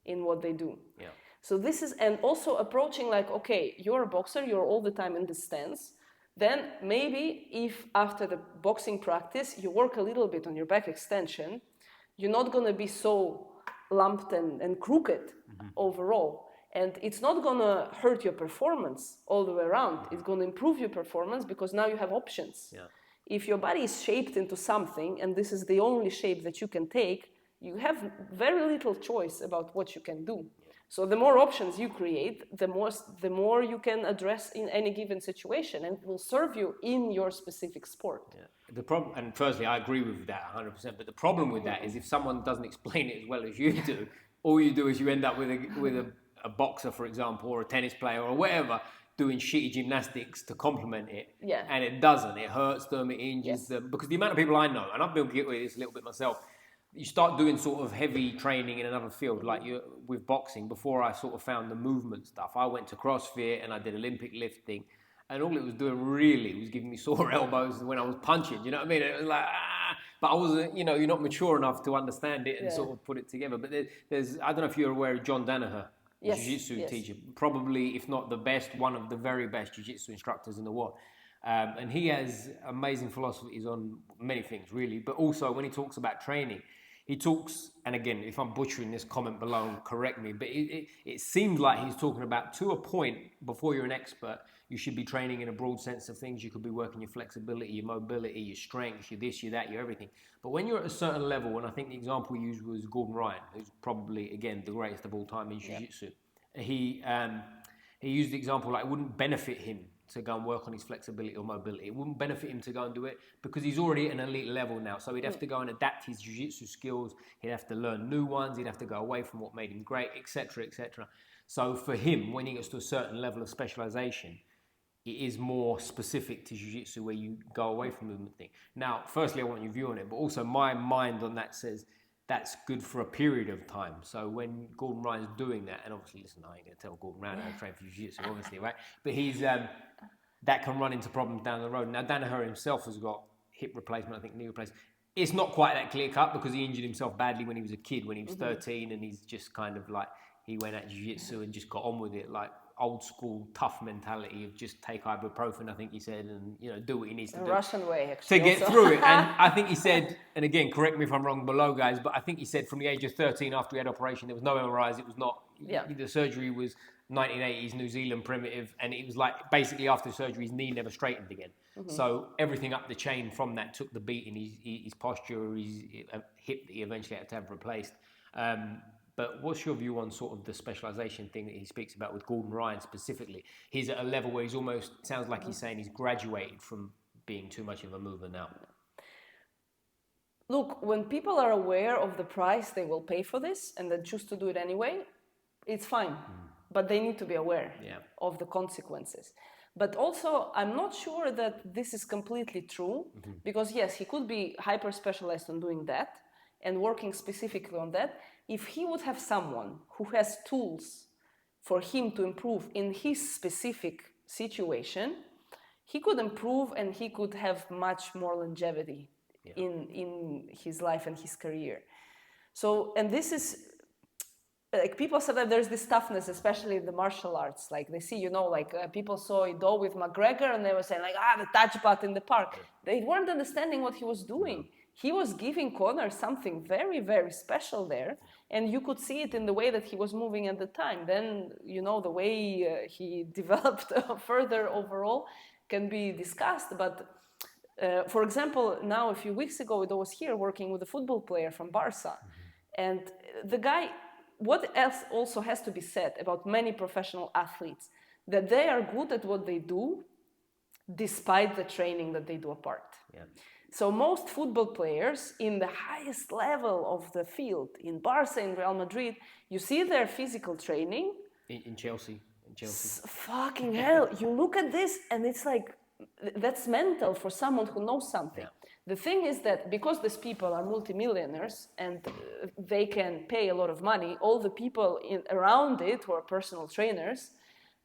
in what they do. Yeah. So this is, and also approaching like, okay, you're a boxer, you're all the time in this stance. Then maybe if after the boxing practice, you work a little bit on your back extension, you're not going to be so lumped and crooked overall. And it's not going to hurt your performance all the way around. It's going to improve your performance because now you have options. Yeah. If your body is shaped into something, and this is the only shape that you can take, you have very little choice about what you can do. So the more options you create, the more you can address in any given situation, and it will serve you in your specific sport. Yeah. The problem, and firstly, I agree with that 100%. But the problem with that is if someone doesn't explain it as well as you do, all you do is you end up with a boxer, for example, or a tennis player or whatever, doing shitty gymnastics to complement it. Yeah. And it doesn't. It hurts them. It injures them. Because the amount of people I know, and I've been guilty of this a little bit myself. You start doing sort of heavy training in another field, like with boxing. Before I sort of found the movement stuff, I went to CrossFit and I did Olympic lifting, and all it was doing really was giving me sore elbows when I was punching. You know what I mean? It was like, but I wasn't. You know, you're not mature enough to understand it and sort of put it together. But there's I don't know if you're aware of John Danaher, jiu-jitsu teacher, probably if not the best, one of the very best jiu-jitsu instructors in the world. And he has amazing philosophies on many things, really. But also when he talks about training. He talks, and again, if I'm butchering this comment below, correct me, but it seems like he's talking about, to a point, before you're an expert, you should be training in a broad sense of things. You could be working your flexibility, your mobility, your strength, your this, your that, your everything. But when you're at a certain level, and I think the example he used was Gordon Ryan, who's probably, again, the greatest of all time in jiu-jitsu. He used the example like it wouldn't benefit him to go and work on his flexibility or mobility. It wouldn't benefit him to go and do it because he's already at an elite level now. So he'd have to go and adapt his jiu-jitsu skills. He'd have to learn new ones. He'd have to go away from what made him great, etc., etc. So for him, when he gets to a certain level of specialization, it is more specific to jiu-jitsu where you go away from movement thing. Now, firstly, I want your view on it, but also my mind on that says that's good for a period of time. So when Gordon Ryan's doing that, and obviously, listen, I ain't going to tell Gordon Ryan how to train for jiu-jitsu, obviously, right? But he's that can run into problems down the road. Now, Danaher himself has got hip replacement, I think knee replacement. It's not quite that clear-cut because he injured himself badly when he was a kid, when he was 13, and he's just kind of like, he went at jiu-jitsu and just got on with it, like old school tough mentality of just take ibuprofen, I think he said, and do what he needs to do. Russian way, actually. To get through it. And I think he said, and again, correct me if I'm wrong below, guys, but I think he said from the age of 13 after he had operation, there was no MRIs, it was not, the surgery was 1980s New Zealand primitive, and it was like basically after surgery his knee never straightened again. So everything up the chain from that took the beat in his posture, his hip that he eventually had to have replaced. But what's your view on sort of the specialization thing that he speaks about with Gordon Ryan specifically? He's at a level where he's almost, sounds like he's saying he's graduated from being too much of a mover now. Look, when people are aware of the price they will pay for this and then choose to do it anyway, it's fine. But they need to be aware of the consequences. But also, I'm not sure that this is completely true because yes, he could be hyper specialized on doing that and working specifically on that. If he would have someone who has tools for him to improve in his specific situation, he could improve and he could have much more longevity in his life and his career. So, and this is, like people said that there's this toughness, especially in the martial arts. Like they see, people saw Ido with McGregor and they were saying like, the touch butt in the park. They weren't understanding what he was doing. He was giving Conor something very, very special there. And you could see it in the way that he was moving at the time. Then, the way he developed further overall can be discussed. But for example, now a few weeks ago, Ido was here working with a football player from Barca. And the guy, what else also has to be said about many professional athletes, that they are good at what they do, despite the training that they do apart. Yeah. So most football players in the highest level of the field, in Barca, in Real Madrid, you see their physical training. In Chelsea. In Chelsea. Fucking hell, you look at this and it's like, that's mental for someone who knows something. Yeah. The thing is that because these people are multimillionaires and they can pay a lot of money, all the people around it who are personal trainers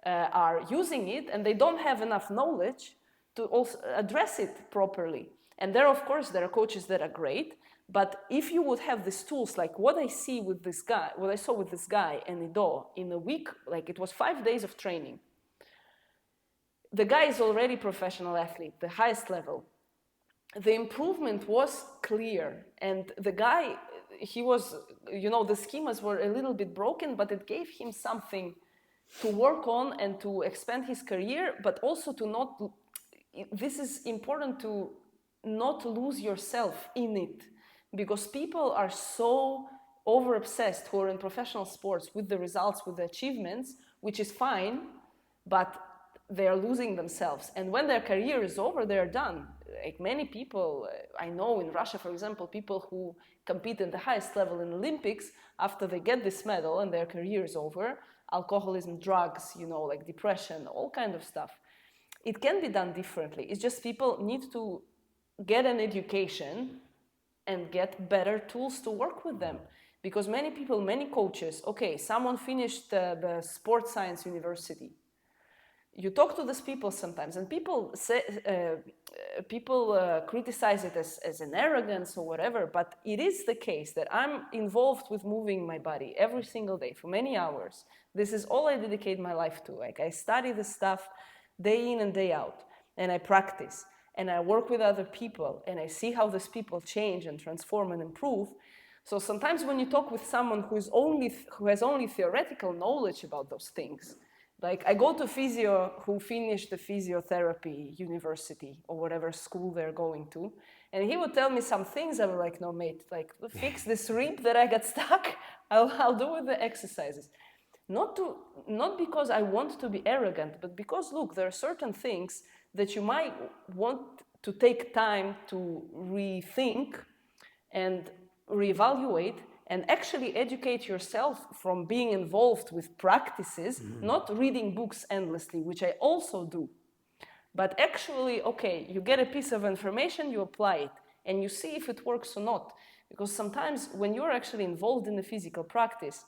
are using it, and they don't have enough knowledge to also address it properly. And there, of course, there are coaches that are great, but if you would have these tools, like what I saw with this guy and Ido in a week, like it was 5 days of training. The guy is already professional athlete, the highest level. The improvement was clear, and the guy, he was, the schemas were a little bit broken, but it gave him something to work on and to expand his career, but also to not, this is important to not lose yourself in it, because people are so over obsessed who are in professional sports with the results, with the achievements, which is fine, but they are losing themselves. And when their career is over, they are done. Like many people, I know in Russia, for example, people who compete in the highest level in Olympics, after they get this medal and their career is over, alcoholism, drugs, like depression, all kind of stuff. It can be done differently. It's just people need to get an education and get better tools to work with them. Because many people, many coaches, okay, someone finished the sports science university. You talk to these people sometimes, and people say, criticize it as an arrogance or whatever, but it is the case that I'm involved with moving my body every single day for many hours. This is all I dedicate my life to. Like I study this stuff day in and day out, and I practice, and I work with other people, and I see how these people change and transform and improve. So sometimes when you talk with someone who has only theoretical knowledge about those things, like I go to physio who finished the physiotherapy university or whatever school they're going to, and he would tell me some things. I was like, no, mate, like fix this rib that I got stuck. I'll do with the exercises. Not because I want to be arrogant, but because look, there are certain things that you might want to take time to rethink and reevaluate and actually educate yourself from being involved with practices, not reading books endlessly, which I also do. But actually, okay, you get a piece of information, you apply it, and you see if it works or not. Because sometimes when you're actually involved in the physical practice,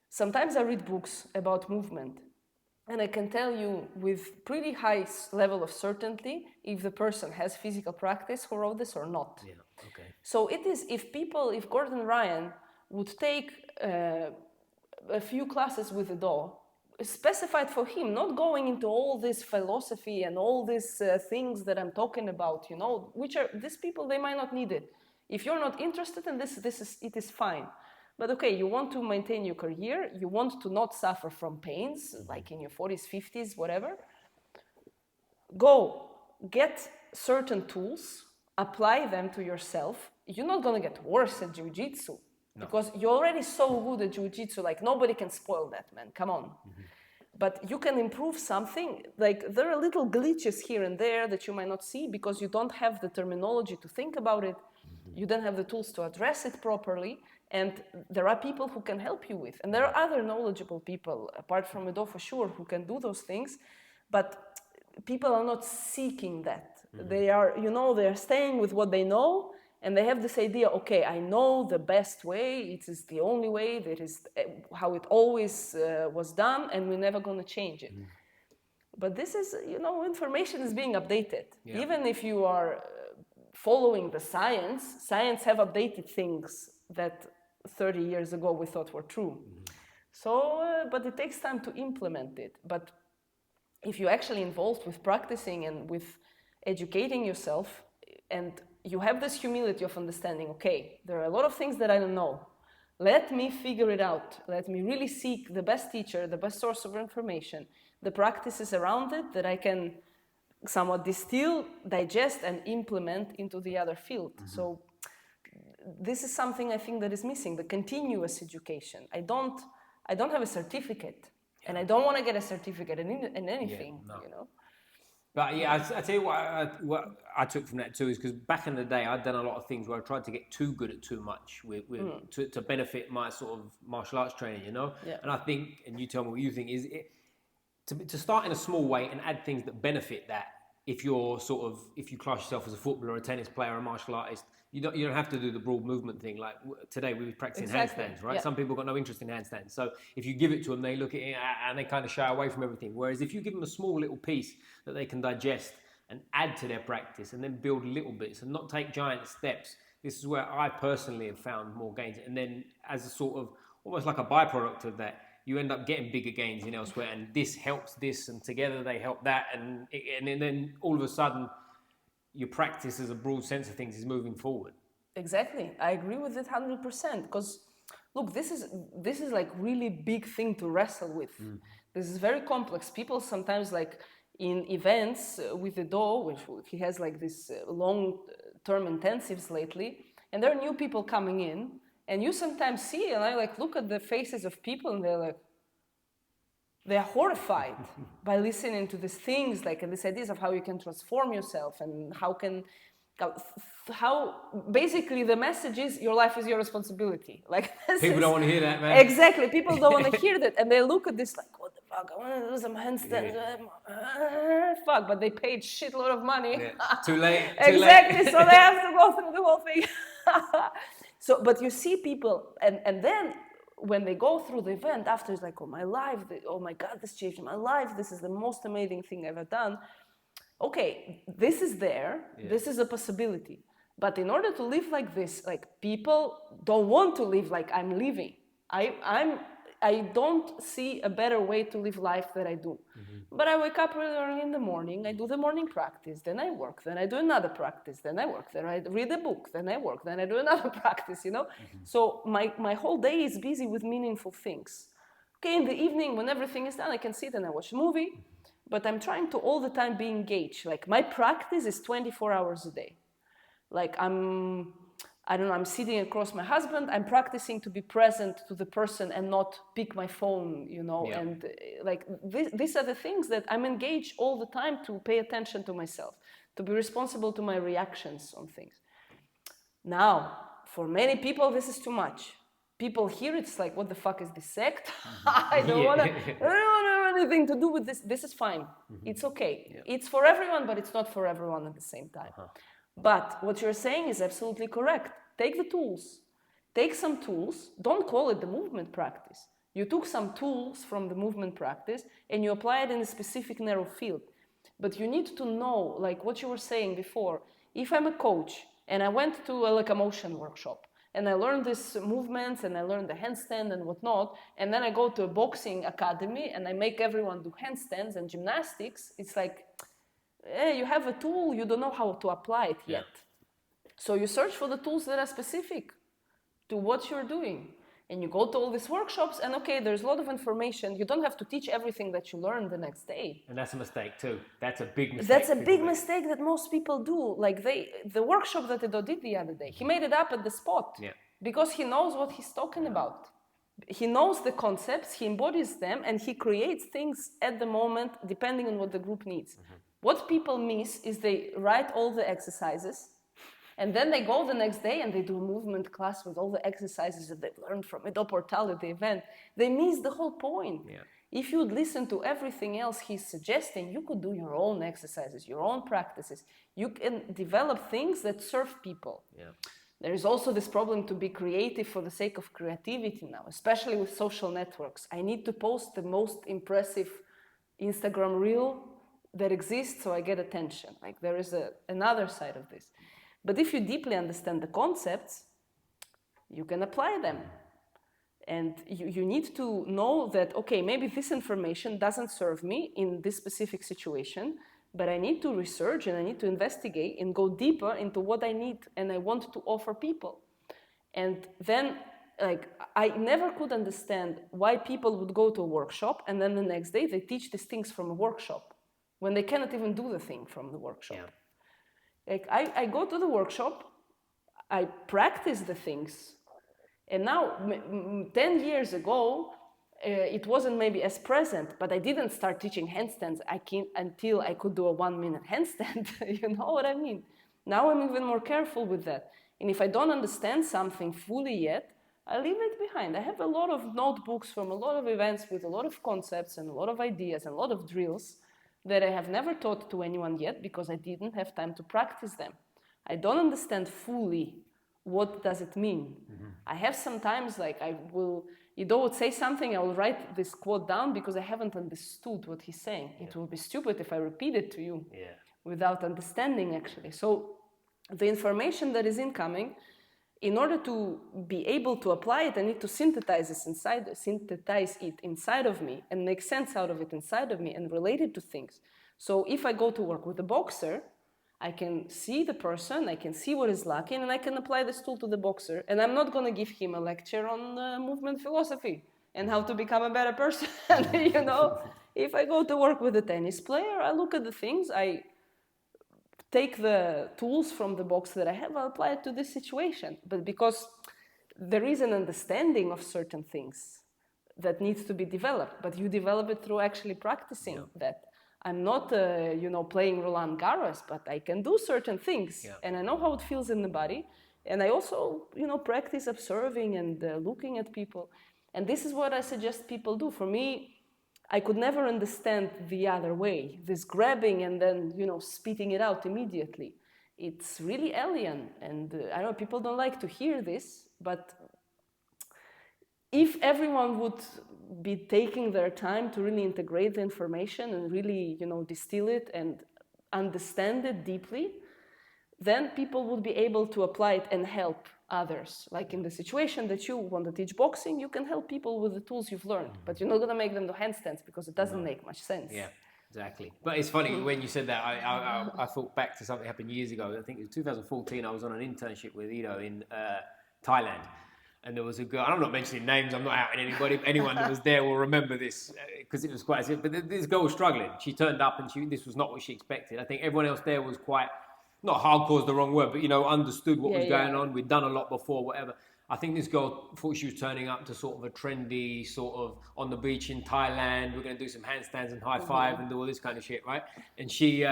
sometimes I read books about movement, and I can tell you with pretty high level of certainty if the person has physical practice who wrote this or not. Yeah, okay. So it is, if Gordon Ryan would take a few classes with Ido, specified for him, not going into all this philosophy and all these things that I'm talking about, which are, these people, they might not need it. If you're not interested in this, it is fine. But okay, you want to maintain your career, you want to not suffer from pains, like in your 40s, 50s, whatever. Go, get certain tools, apply them to yourself. You're not gonna get worse at jiu-jitsu. No. Because you're already so good at jiu-jitsu, like nobody can spoil that, man, come on. But you can improve something, like there are little glitches here and there that you might not see because you don't have the terminology to think about it, you don't have the tools to address it properly, and there are people who can help you with. And there are other knowledgeable people, apart from Ido for sure, who can do those things, but people are not seeking that. They are, they're staying with what they know, and they have this idea, okay, I know the best way, it is the only way, that is how it always was done, and we're never gonna change it. But this is, information is being updated. Yeah. Even if you are following the science have updated things that 30 years ago we thought were true. So, but it takes time to implement it. But if you're actually involved with practicing and with educating yourself, and you have this humility of understanding, okay, there are a lot of things that I don't know. Let me figure it out. Let me really seek the best teacher, the best source of information, the practices around it that I can somewhat distill, digest, and implement into the other field. So this is something I think that is missing, the continuous education. I don't have a certificate, and I don't want to get a certificate in anything, But yeah, I tell you what I took from that too is because back in the day I'd done a lot of things where I tried to get too good at too much to benefit my sort of martial arts training, you know. Yeah. And I think, and you tell me what you think, is it to start in a small way and add things that benefit that. If you're if you class yourself as a footballer, a tennis player, a martial artist, you don't have to do the broad movement thing. Like today we were practicing handstands, right? Yeah. Some people got no interest in handstands, so if you give it to them, they look at it and they kind of shy away from everything. Whereas if you give them a small little piece that they can digest and add to their practice, and then build little bits and not take giant steps, this is where I personally have found more gains. And then as a sort of almost like a byproduct of that, you end up getting bigger gains in elsewhere, and this helps this, and together they help that, and then all of a sudden, your practice as a broad sense of things is moving forward. Exactly, I agree with it 100%. Because, look, this is like really big thing to wrestle with. This is very complex. People sometimes like in events with Ido, which he has like this long-term intensives lately, and there are new people coming in. And you sometimes see, and I like look at the faces of people, and they're horrified by listening to these things, like, and these ideas of how you can transform yourself, and how basically the message is your life is your responsibility. Like, people don't want to hear that, man. Exactly, people don't want to hear that, and they look at this like, what the fuck? I want to do some handstands. Fuck, but they paid shitload of money. Yeah. Too late. Exactly, so they have to go through the whole thing. So, but you see people, and then when they go through the event after, it's like, oh my life, oh my God, this changed my life. This is the most amazing thing I've ever done. Okay, this is there. Yeah. This is a possibility. But in order to live like this, like, people don't want to live like I'm living. I don't see a better way to live life than I do. But I wake up really early in the morning, I do the morning practice, then I work, then I do another practice, then I work, then I read a book, then I work, then I do another practice, you know? So my whole day is busy with meaningful things. Okay, in the evening, when everything is done, I can sit and I watch a movie, but I'm trying to all the time be engaged. Like, my practice is 24 hours a day. Like, I don't know, I'm sitting across my husband, I'm practicing to be present to the person and not pick my phone, you know, yeah. And like, these are the things that I'm engaged all the time to pay attention to myself, to be responsible to my reactions on things. Now, for many people, this is too much. People hear it's like, what the fuck is this sect? I don't want to have anything to do with this. This is fine. It's okay. Yeah. It's for everyone, but it's not for everyone at the same time. But what you're saying is absolutely correct. Take the tools. Take some tools. Don't call it the movement practice. You took some tools from the movement practice and you apply it in a specific narrow field. But you need to know, like what you were saying before, if I'm a coach and I went to a motion workshop and I learned these movements and I learned the handstand and whatnot, and then I go to a boxing academy and I make everyone do handstands and gymnastics, it's like, you have a tool, you don't know how to apply it yet. Yeah. So you search for the tools that are specific to what you're doing. And you go to all these workshops, and okay, there's a lot of information. You don't have to teach everything that you learn the next day. And that's a mistake too. That's a big mistake. That's a big mistake that most people do. Like the workshop that Ido did the other day, he made it up at the spot. Yeah. Because he knows what he's talking about. He knows the concepts, he embodies them, and he creates things at the moment depending on what the group needs. What people miss is they write all the exercises, and then they go the next day and they do a movement class with all the exercises that they've learned from Ido Portal at the event. They miss the whole point. Yeah. If you'd listen to everything else he's suggesting, you could do your own exercises, your own practices. You can develop things that serve people. Yeah. There is also this problem to be creative for the sake of creativity now, especially with social networks. I need to post the most impressive Instagram reel that exists so I get attention. Like, there is another side of this. But if you deeply understand the concepts, you can apply them. And you need to know that, okay, maybe this information doesn't serve me in this specific situation, but I need to research and I need to investigate and go deeper into what I need and I want to offer people. And then, like, I never could understand why people would go to a workshop and then the next day they teach these things from a workshop when they cannot even do the thing from the workshop. Yeah. Like, I go to the workshop, I practice the things, and now 10 years ago, it wasn't maybe as present, but I didn't start teaching handstands until I could do a 1-minute handstand. You know what I mean? Now I'm even more careful with that. And if I don't understand something fully yet, I leave it behind. I have a lot of notebooks from a lot of events with a lot of concepts and a lot of ideas and a lot of drills that I have never taught to anyone yet because I didn't have time to practice them. I don't understand fully what does it mean. I have sometimes like Ido would say something, I will write this quote down because I haven't understood what he's saying. It will be stupid if I repeat it to you without understanding actually. So the information that is incoming, in order to be able to apply it, I need to synthesize it inside of me and make sense out of it inside of me and relate it to things. So if I go to work with a boxer, I can see the person, I can see what is lacking, and I can apply this tool to the boxer. And I'm not going to give him a lecture on movement philosophy and how to become a better person. You know, if I go to work with a tennis player, I look at the things, I take the tools from the box that I have, I apply it to this situation. But because there is an understanding of certain things that needs to be developed, but you develop it through actually practicing that. I'm not, playing Roland Garros, but I can do certain things, and I know how it feels in the body. And I also, practice observing and looking at people. And this is what I suggest people do. For me, I could never understand the other way, this grabbing and then, spitting it out immediately. It's really alien, and I know people don't like to hear this, but if everyone would be taking their time to really integrate the information and really, distill it and understand it deeply, then people would be able to apply it and help others. Like in the situation that you want to teach boxing, you can help people with the tools you've learned, but you're not going to make them do handstands because it doesn't make much sense. Yeah, exactly. But it's funny when you said that, I thought back to something that happened years ago. I think it was 2014. I was on an internship with Ido in Thailand. And there was a girl, I'm not mentioning names, I'm not outing anybody, anyone that was there will remember this because it was quite, but this girl was struggling. She turned up and this was not what she expected. I think everyone else there was quite, not hardcore is the wrong word, but understood what was going on. We'd done a lot before, whatever. I think this girl thought she was turning up to sort of a trendy sort of on the beach in Thailand. We're going to do some handstands and high five and do all this kind of shit, right? And she,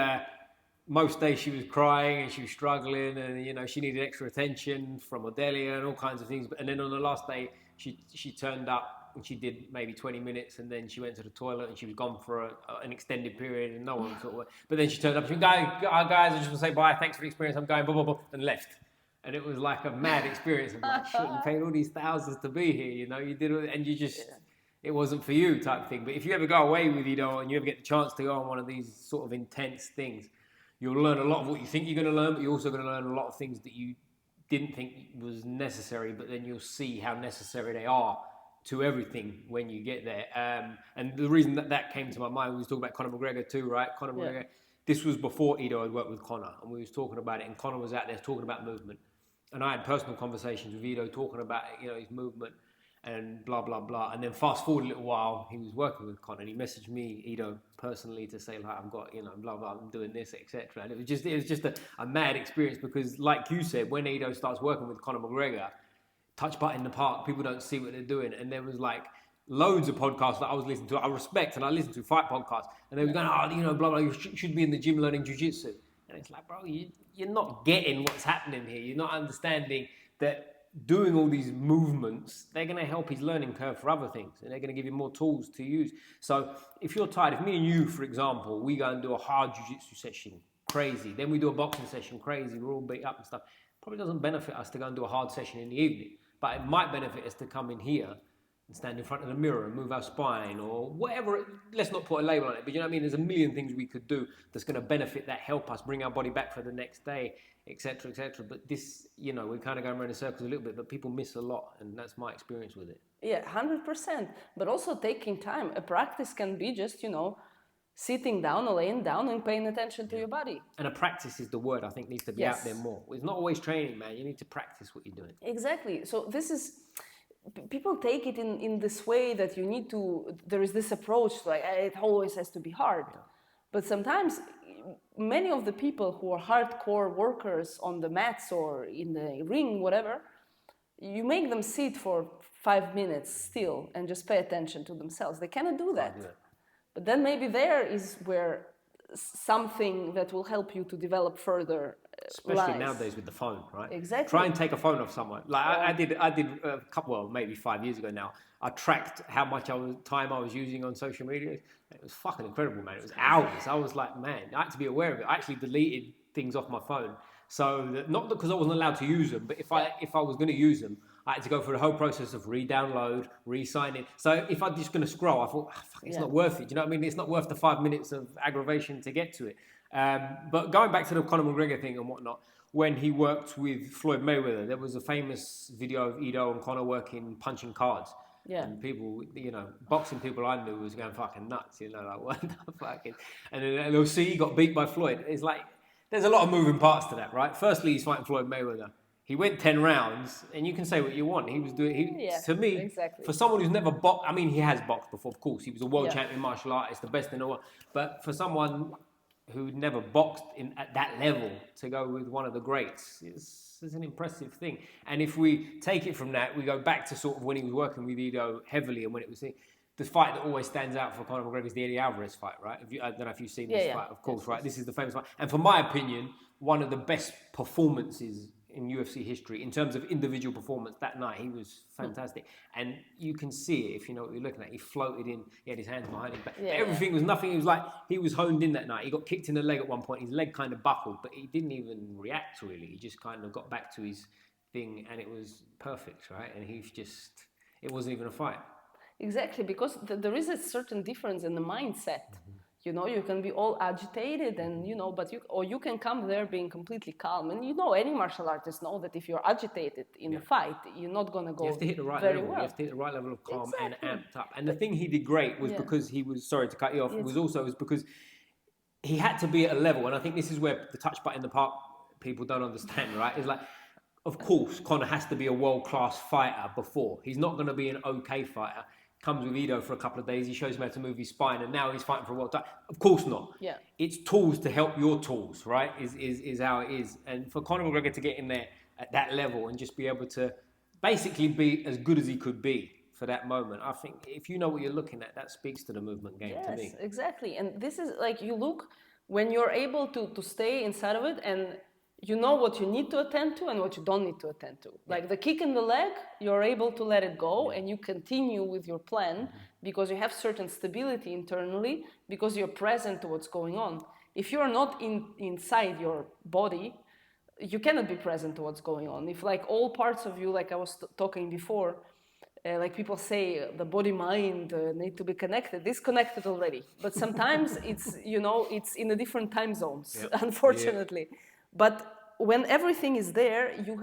most days she was crying and she was struggling and, she needed extra attention from Odelia and all kinds of things. And then on the last day, she turned up and she did maybe 20 minutes and then she went to the toilet and she was gone for an extended period and no one sort of... But then she turned up and she went, guys, I just want to say bye, thanks for the experience, I'm going, blah, blah, blah, and left. And it was like a mad experience of like, shit, you paid all these thousands to be here, you did it and you just... It wasn't for you type thing. But if you ever go away with Ido and you ever get the chance to go on one of these sort of intense things, you'll learn a lot of what you think you're going to learn, but you're also going to learn a lot of things that you didn't think was necessary, but then you'll see how necessary they are to everything when you get there. And the reason that came to my mind, we was talking about Conor McGregor too, right? Conor McGregor, this was before Ido had worked with Conor, and we was talking about it, and Conor was out there talking about movement. And I had personal conversations with Ido talking about, his movement and blah, blah, blah. And then fast forward a little while, he was working with Conor and he messaged me, Ido, personally to say, like, I've got, blah, blah, I'm doing this, etc. And it was just a mad experience because, like you said, when Ido starts working with Conor McGregor, touch butt in the park, people don't see what they're doing. And there was like loads of podcasts that I was listening to, I respect, and I listened to fight podcasts, and they were going, blah, blah, you should be in the gym learning jiu-jitsu. And it's like, bro, you're not getting what's happening here. You're not understanding that doing all these movements, they're going to help his learning curve for other things, and they're going to give you more tools to use. So if you're tired, if me and you, for example, we go and do a hard jiu-jitsu session, crazy, then we do a boxing session, crazy, we're all beat up and stuff, probably doesn't benefit us to go and do a hard session in the evening, but it might benefit us to come in here and stand in front of the mirror and move our spine or whatever. Let's not put a label on it, but you know what I mean? There's a million things we could do that's going to benefit that, help us bring our body back for the next day, etc., etc. But this, we're kind of going around in circles a little bit, but people miss a lot, and that's my experience with it. Yeah, 100%. But also taking time. A practice can be just, sitting down or laying down and paying attention to your body. And a practice is the word I think needs to be out there more. It's not always training, man. You need to practice what you're doing. Exactly. So this is... People take it in this way that you need to, there is this approach, like it always has to be hard. Yeah. But sometimes many of the people who are hardcore workers on the mats or in the ring, whatever, you make them sit for 5 minutes still and just pay attention to themselves. They cannot do that. But then maybe there is where something that will help you to develop further Especially lies. nowadays with the phone, right? Exactly. Try and take a phone off someone. Like I did a couple, well, maybe 5 years ago now. I tracked how much time I was using on social media. It was fucking incredible, man. It was hours. I was like, man, I had to be aware of it. I actually deleted things off my phone. So that, not because I wasn't allowed to use them, but if I was going to use them, I had to go through the whole process of re-download, re-sign in. So if I'm just going to scroll, I thought, fuck, it's not worth it. Do you know what I mean? It's not worth the 5 minutes of aggravation to get to it. But going back to the Conor McGregor thing and whatnot, when he worked with Floyd Mayweather, there was a famous video of Ido and Conor punching cards. Yeah. And people, you know, boxing people I knew was going fucking nuts, you know, like what the fucking. And then they'll see he got beat by Floyd. It's like, there's a lot of moving parts to that, right? Firstly, he's fighting Floyd Mayweather. He went 10 rounds, and you can say what you want. He was doing, to me, for someone who's never boxed, I mean, he has boxed before, of course. He was a world champion martial artist, the best in the world. But for someone who'd never boxed at that level to go with one of the greats is an impressive thing. And if we take it from that, we go back to sort of when he was working with Ido heavily, and when it was the fight that always stands out for Conor McGregor is the Eddie Alvarez fight, right? I don't know if you've seen this fight, of course, right? This is the famous fight. And for my opinion, one of the best performances in UFC history in terms of individual performance that night. He was fantastic. And you can see it if you know what you're looking at. He floated in, he had his hands behind him. But everything was nothing. It was like he was honed in that night. He got kicked in the leg at one point. His leg kind of buckled, but he didn't even react really. He just kind of got back to his thing and it was perfect, right? And it wasn't even a fight. Exactly, because there is a certain difference in the mindset. You know, you can be all agitated and, you know, but you can come there being completely calm. And, you know, any martial artist know that if you're agitated in a fight, you're not going to go very well. You have to hit the right level. You have to hit the right level of calm and amped up. And the thing he did great was because he was, sorry to cut you off, was because he had to be at a level. And I think this is where the touch butt in the park people don't understand, right? It's like, of course, Conor has to be a world-class fighter before. He's not going to be an okay fighter. Comes with Ido for a couple of days, he shows him how to move his spine, and now he's fighting for a world title. Of course not. Yeah. It's tools to help your tools, right? Is how it is. And for Conor McGregor to get in there at that level and just be able to basically be as good as he could be for that moment, I think if you know what you're looking at, that speaks to the movement game to me. Yes, exactly. And this is like you look when you're able to stay inside of it and you know what you need to attend to and what you don't need to attend to. Like the kick in the leg, you're able to let it go and you continue with your plan because you have certain stability internally because you're present to what's going on. If you're not inside your body, you cannot be present to what's going on. If like all parts of you, like I was talking before, like people say the body mind need to be connected, disconnected already. But sometimes it's, you know, it's in a different time zones, unfortunately. But when everything is there, you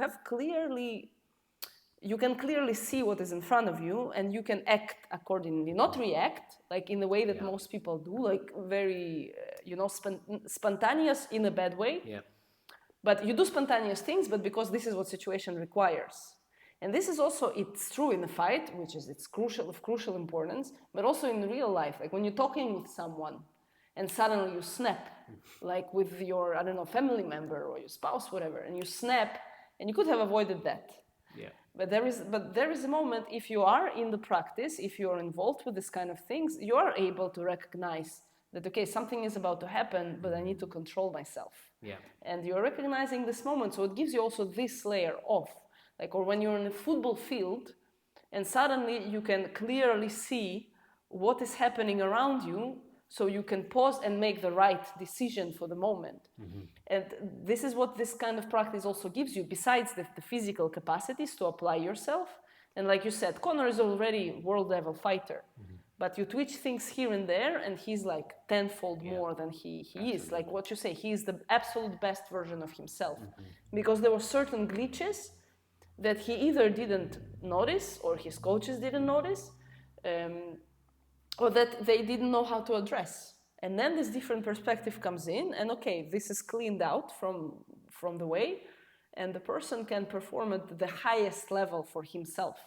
can clearly see what is in front of you and you can act accordingly, not react, like in the way that most people do, like very, you know, spontaneous in a bad way. Yeah. But you do spontaneous things, but because this is what situation requires. And this is also, it's true in the fight, which is, it's of crucial importance, but also in real life, like when you're talking with someone, and suddenly you snap, like with your, I don't know, family member or your spouse, whatever, and you snap, and you could have avoided that. Yeah. But there is a moment, if you are in the practice, if you are involved with this kind of things, you are able to recognize that, okay, something is about to happen, but I need to control myself. Yeah. And you're recognizing this moment, so it gives you also this layer of, like, or when you're in a football field, and suddenly you can clearly see what is happening around you, so you can pause and make the right decision for the moment. And this is what this kind of practice also gives you, besides the physical capacities to apply yourself. And like you said, Conor is already a world-level fighter. But you twitch things here and there, and he's like tenfold more than he is. Like what you say, he is the absolute best version of himself. Because there were certain glitches that he either didn't notice, or his coaches didn't notice, or that they didn't know how to address. And then this different perspective comes in, and okay, this is cleaned out from the way, and the person can perform at the highest level for himself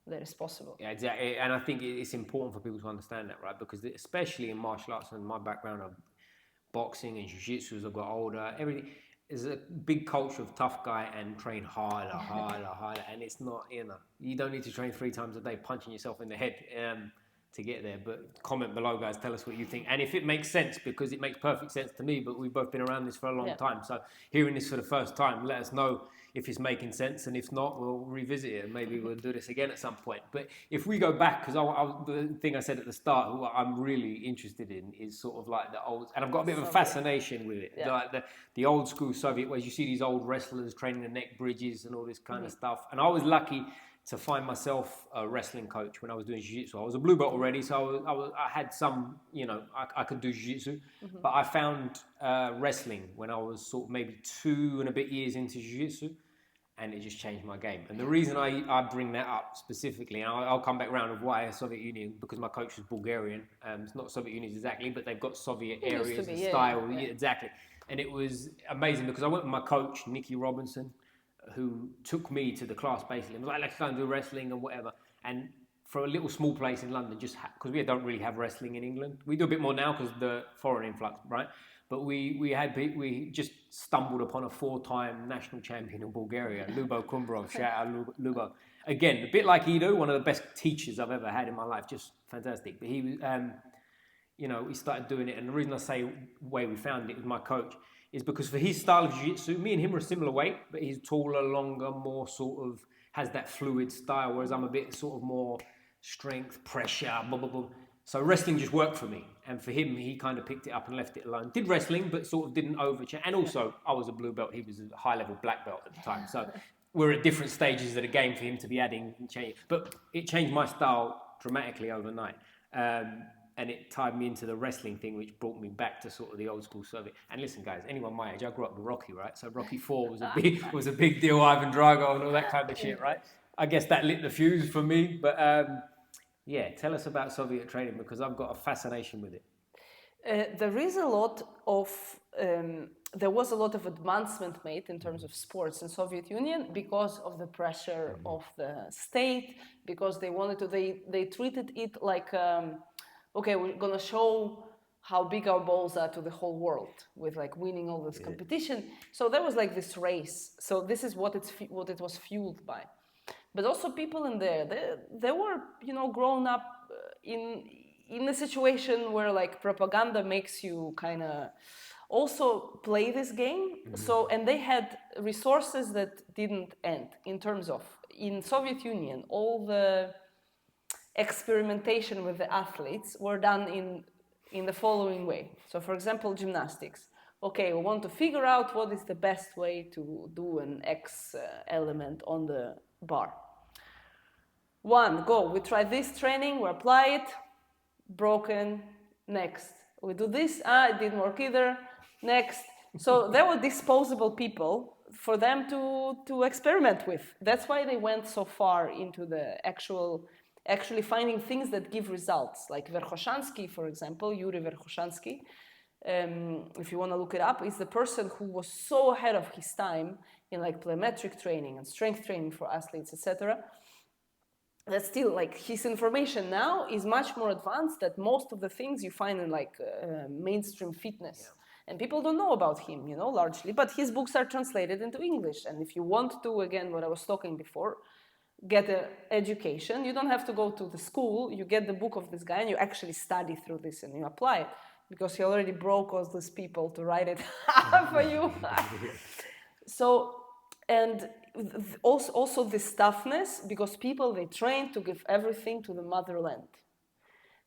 that is possible. Yeah, exactly. And I think it's important for people to understand that, right? Because especially in martial arts, and my background of boxing and jiu-jitsu as I got older, everything, there's a big culture of tough guy and train harder, and it's not, you don't need to train 3 times a day punching yourself in the head to get there. But comment below, guys, tell us what you think, and if it makes sense, because it makes perfect sense to me, but we've both been around this for a long time, so hearing this for the first time, let us know if it's making sense, and if not, we'll revisit it, and maybe we'll do this again at some point. But if we go back, because the thing I said at the start, what I'm really interested in is sort of like the old, and I've got a bit of a fascination with it, like the old school Soviet ways. You see these old wrestlers training the neck bridges and all this kind of stuff, and I was lucky to find myself a wrestling coach when I was doing jiu-jitsu. I was a blue belt already, so I had some, I could do jiu-jitsu, but I found wrestling when I was sort of maybe 2 and a bit years into jiu-jitsu, and it just changed my game. And the reason I bring that up specifically, and I'll come back round of why Soviet Union, because my coach was Bulgarian. It's not Soviet Union exactly, but they've got Soviet areas and style. Yeah, exactly. And it was amazing because I went with my coach, Nicky Robinson, who took me to the class basically. And was like, let's go and do wrestling and whatever. And for a little small place in London, just because we don't really have wrestling in England. We do a bit more now because the foreign influx, right? But we just stumbled upon a 4-time national champion in Bulgaria, Lubo Kumbrov. Shout out Lubo. Again, a bit like Ido, one of the best teachers I've ever had in my life. Just fantastic. But he was, we started doing it. And the reason I say way we found it with my coach is because for his style of jiu-jitsu, me and him are a similar weight, but he's taller, longer, more sort of has that fluid style, whereas I'm a bit sort of more strength, pressure, blah, blah, blah. So wrestling just worked for me. And for him, he kind of picked it up and left it alone. Did wrestling, but sort of didn't overchange. And also, I was a blue belt. He was a high-level black belt at the time. So we're at different stages of the game for him to be adding and changing. But it changed my style dramatically overnight. And it tied me into the wrestling thing, which brought me back to sort of the old school Soviet. And listen, guys, anyone my age, I grew up with Rocky, right? So Rocky 4 was a big deal, Ivan Drago and all that kind of shit, right? I guess that lit the fuse for me. But yeah, tell us about Soviet training, because I've got a fascination with it. There is a lot of there was a lot of advancement made in terms of sports in Soviet Union because of the pressure of the state, because they wanted to, they treated it like, okay, we're gonna show how big our balls are to the whole world with like winning all this competition. So there was like this race. So this is what it was fueled by. But also people in there, they were, grown up in a situation where like propaganda makes you kind of also play this game. So, and they had resources that didn't end in terms of, in Soviet Union, all the experimentation with the athletes were done in the following way. So for example, gymnastics. Okay, we want to figure out what is the best way to do an X element on the bar. 1, go, we try this training, we apply it, broken, next. We do this, it didn't work either, next. So there were disposable people for them to experiment with. That's why they went so far into the actually finding things that give results. Like Verkhoshansky, for example, Yuri Verkhoshansky, if you want to look it up, is the person who was so ahead of his time in like plyometric training and strength training for athletes, etc. That still, like, his information now is much more advanced than most of the things you find in like mainstream fitness. Yeah. And people don't know about him, largely, but his books are translated into English. And if you want to, again, what I was talking before, get an education, you don't have to go to the school, you get the book of this guy and you actually study through this and you apply it, because he already broke all these people to write it for you. So, and also this toughness, because people, they train to give everything to the motherland.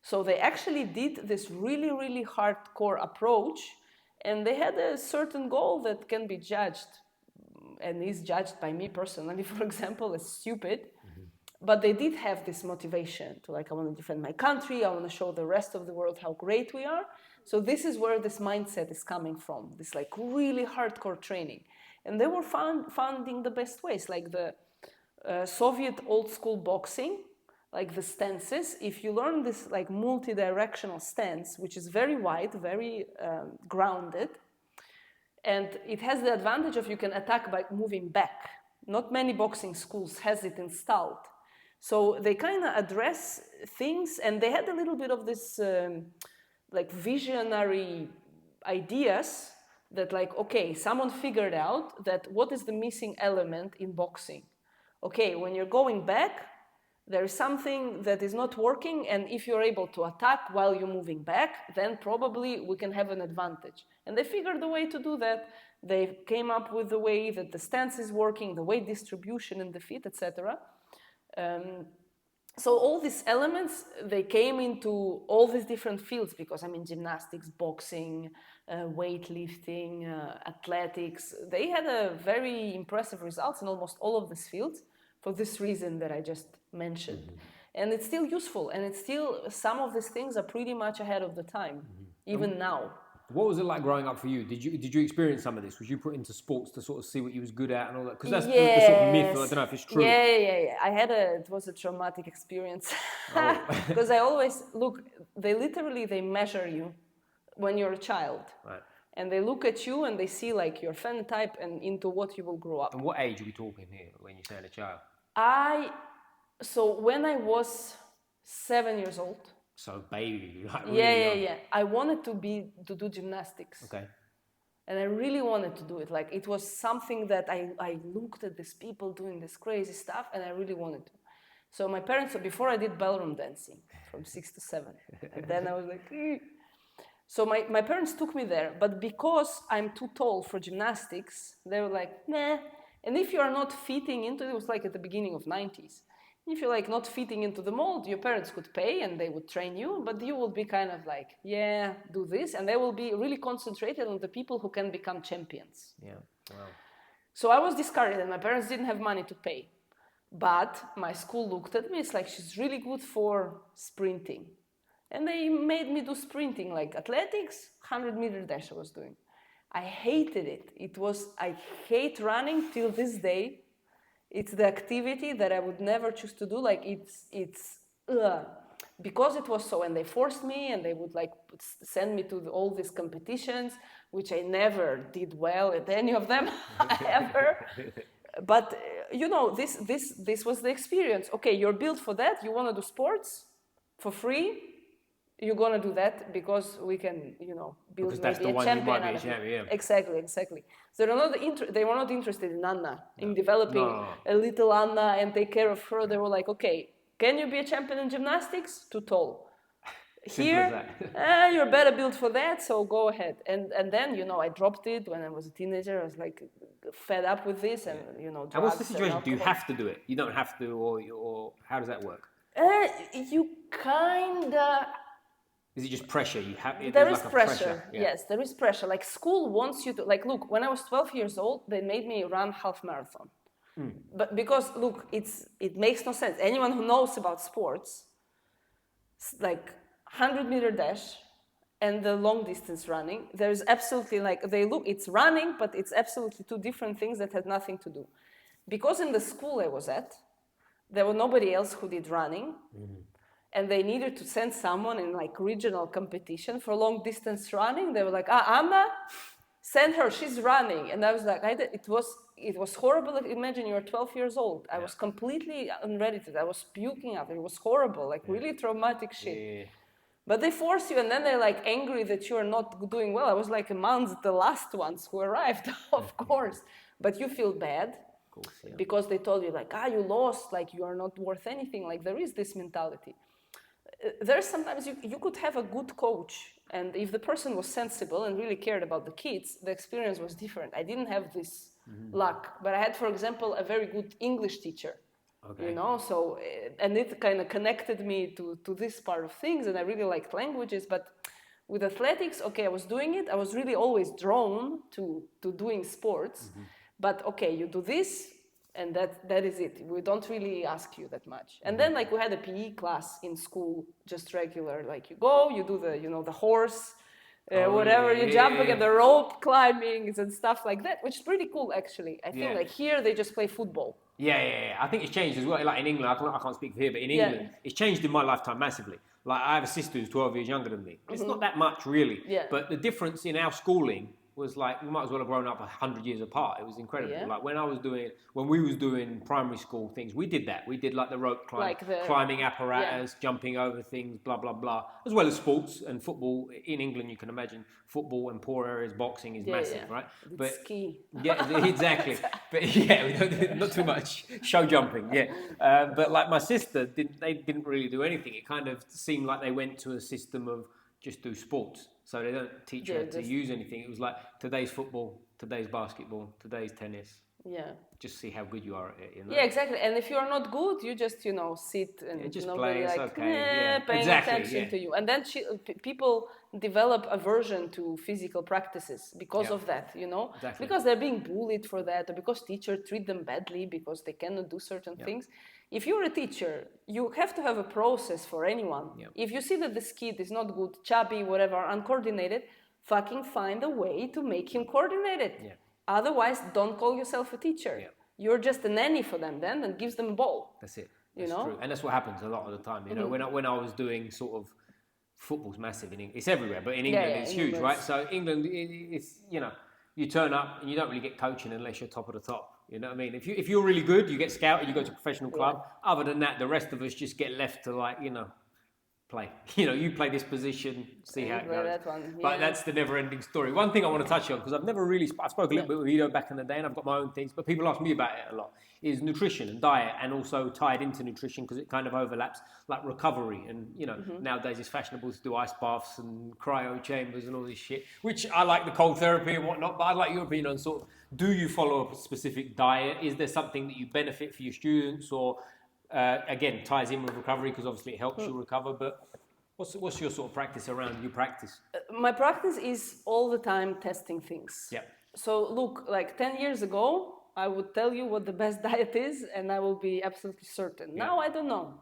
So they actually did this really, really hardcore approach, and they had a certain goal that can be judged, and is judged by me personally, for example, as stupid. But they did have this motivation to like, I want to defend my country, I want to show the rest of the world how great we are. So this is where this mindset is coming from, this like really hardcore training. And they were finding the best ways, like the Soviet old school boxing, like the stances. If you learn this like multi-directional stance, which is very wide, very grounded, and it has the advantage of you can attack by moving back. Not many boxing schools has it installed. So they kind of address things, and they had a little bit of this like visionary ideas that like, okay, someone figured out that what is the missing element in boxing. Okay, when you're going back, there is something that is not working, and if you're able to attack while you're moving back, then probably we can have an advantage. And they figured a way to do that. They came up with the way that the stance is working, the weight distribution in the feet, etc. So all these elements, they came into all these different fields because, I mean, gymnastics, boxing, weightlifting, athletics, they had a very impressive results in almost all of these fields for this reason that I just mentioned. And it's still useful, and it's still, some of these things are pretty much ahead of the time, even now. What was it like growing up for you? Did you experience some of this? Was you put into sports to sort of see what you was good at and all that? Because that's the sort of myth. I don't know if it's true. Yeah. It was a traumatic experience. Because I always look, they measure you when you're a child. Right. And they look at you and they see like your phenotype and into what you will grow up. And what age are we talking here when you say a child? So when I was 7 years old. So baby, like really young. I wanted to do gymnastics. Okay. And I really wanted to do it. Like it was something that I looked at these people doing this crazy stuff, and I really wanted to. So my parents, before I did ballroom dancing from 6 to 7, and then I was like, So my parents took me there, but because I'm too tall for gymnastics, they were like, nah. And if you are not fitting into it, was like at the beginning of 90s. If you're like not fitting into the mold, your parents could pay and they would train you, but you will be kind of like, yeah, do this. And they will be really concentrated on the people who can become champions. Yeah, wow. So I was discarded and my parents didn't have money to pay. But my school looked at me, it's like, she's really good for sprinting. And they made me do sprinting, like athletics, 100-meter dash I was doing. I hated it. I hate running till this day. It's the activity that I would never choose to do. Like because it was so, and they forced me, and they would like send me to all these competitions, which I never did well at any of them ever. But this was the experience. Okay, you're built for that. You want to do sports for free. You're gonna do that because we can, build because that's maybe the a one you might champion. be a champion. Exactly. So they were not interested in Anna, in developing a little Anna and take care of her. They were like, okay, can you be a champion in gymnastics? Too tall. Here, you're better built for that, so go ahead. And then, I dropped it when I was a teenager. I was like fed up with this and, drugs. And what's the situation? Do you have to do it? You don't have to, or how does that work? You kinda... Is it just pressure? There is pressure. Yes, there is pressure. Like school wants you to, like, look, when I was 12 years old, they made me run half marathon. But because, look, it makes no sense. Anyone who knows about sports, like 100-meter dash and the long distance running, there's absolutely it's running, but it's absolutely two different things that had nothing to do. Because in the school I was at, there was nobody else who did running. And they needed to send someone in like regional competition for long distance running. They were like, Anna, send her, she's running. And I was like, it was horrible. Imagine you're 12 years old. I was completely unready to that. I was puking up. It was horrible, like really traumatic shit. Yeah. But they force you, and then they're like angry that you're not doing well. I was like amongst the last ones who arrived, of course. But you feel bad. Because they told you like, you lost, like you are not worth anything. Like there is this mentality. There's sometimes you could have a good coach, and if the person was sensible and really cared about the kids, the experience was different. I didn't have this luck, but I had, for example, a very good English teacher. Okay. So and it kind of connected me to this part of things, and I really liked languages. But with athletics, okay, I was doing it. I was really always drawn to doing sports. But okay, you do this. And that is it. We don't really ask you that much. And then like we had a PE class in school, just regular. Like you go, you do the horse, whatever, you jump again, the rope climbing and stuff like that, which is pretty cool actually. I think like here they just play football. Yeah. I think it's changed as well. Like in England, I can't speak for here, but in England, it's changed in my lifetime massively. Like I have a sister who's 12 years younger than me. It's not that much really. Yeah. But the difference in our schooling was like, we might as well have grown up 100 years apart. It was incredible. Yeah. Like when we was doing primary school things, we did that. We did like the rope climb, Like the- climbing apparatus, jumping over things, blah, blah, blah, as well as sports and football. In England, you can imagine football in poor areas, boxing is massive, right? But ski. Yeah, exactly. But yeah, we don't do, not too much show jumping. Yeah, but like my sister, they didn't really do anything. It kind of seemed like they went to a system of just do sports, so they don't teach her to use anything. It was like today's football, today's basketball, today's tennis. Yeah. Just see how good you are at it. You know? Yeah, exactly. And if you're not good, you just sit and just nobody play, like paying attention to you. And then people develop aversion to physical practices because of that, Exactly. because they're being bullied for that, or because teachers treat them badly because they cannot do certain things. If you're a teacher, you have to have a process for anyone. If you see that this kid is not good, chubby, whatever, uncoordinated, fucking find a way to make him coordinated. Otherwise, don't call yourself a teacher. You're just a nanny for them then, and gives them a ball. That's it. That's true. And that's what happens a lot of the time. You know, when I was doing sort of, football's massive in England. It's everywhere, but in England it's huge, right? So England, it's you turn up and you don't really get coaching unless you're top of the top. You know what I mean? If you're really good, you get scouted, you go to a professional club. Other than that, the rest of us just get left to play. You play this position, see how it goes. That one. But that's the never-ending story. One thing I want to touch on, because I've never really, I spoke a little bit with Ido back in the day, and I've got my own things, but people ask me about it a lot, is nutrition and diet, and also tied into nutrition, because it kind of overlaps, like recovery. And, nowadays it's fashionable to do ice baths and cryo chambers and all this shit, which I like the cold therapy and whatnot, but I'd like your opinion on sort of, do you follow a specific diet? Is there something that you benefit for your students, or again, ties in with recovery because obviously it helps you recover, but what's your sort of practice around your practice? My practice is all the time testing things. Yeah. So look, like 10 years ago, I would tell you what the best diet is and I will be absolutely certain. Now I don't know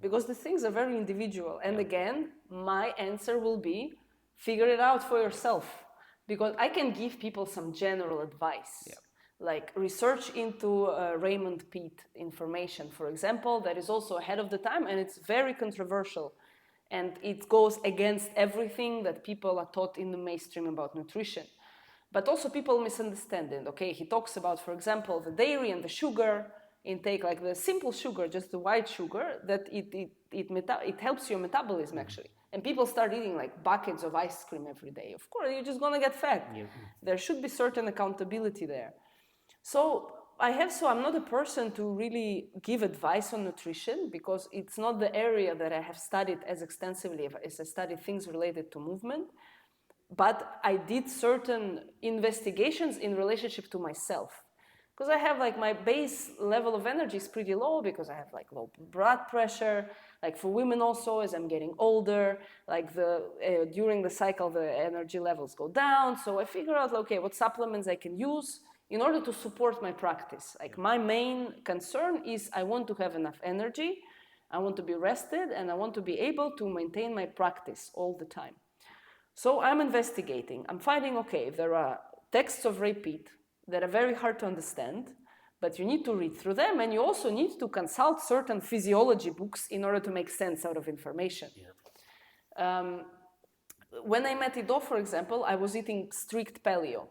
because the things are very individual. And again, my answer will be figure it out for yourself, because I can give people some general advice. Yeah. Like research into Raymond Peat information, for example, that is also ahead of the time, and it's very controversial. And it goes against everything that people are taught in the mainstream about nutrition. But also people misunderstand it, okay? He talks about, for example, the dairy and the sugar intake, like the simple sugar, just the white sugar, that it helps your metabolism, actually. And people start eating like buckets of ice cream every day. Of course, you're just gonna get fat. Yeah. There should be certain accountability there. So I'm not a person to really give advice on nutrition, because it's not the area that I have studied as extensively as I studied things related to movement. But I did certain investigations in relationship to myself. Because I have like my base level of energy is pretty low, because I have like low blood pressure. Like for women also, as I'm getting older, like during the cycle, the energy levels go down. So I figure out, okay, what supplements I can use in order to support my practice. Like my main concern is I want to have enough energy, I want to be rested, and I want to be able to maintain my practice all the time. So I'm investigating. I'm finding, okay, there are texts of Ray Peat that are very hard to understand, but you need to read through them, and you also need to consult certain physiology books in order to make sense out of information. Yeah. When I met Ido, for example, I was eating strict paleo.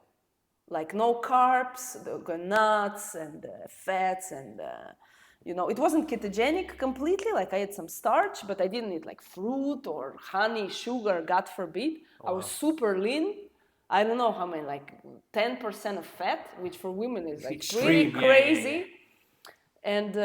Like no carbs, nuts and fats, and it wasn't ketogenic completely. Like I had some starch, but I didn't eat like fruit or honey, sugar, God forbid. Oh, I was super lean. I don't know how many, like 10% of fat, which for women is like really crazy. And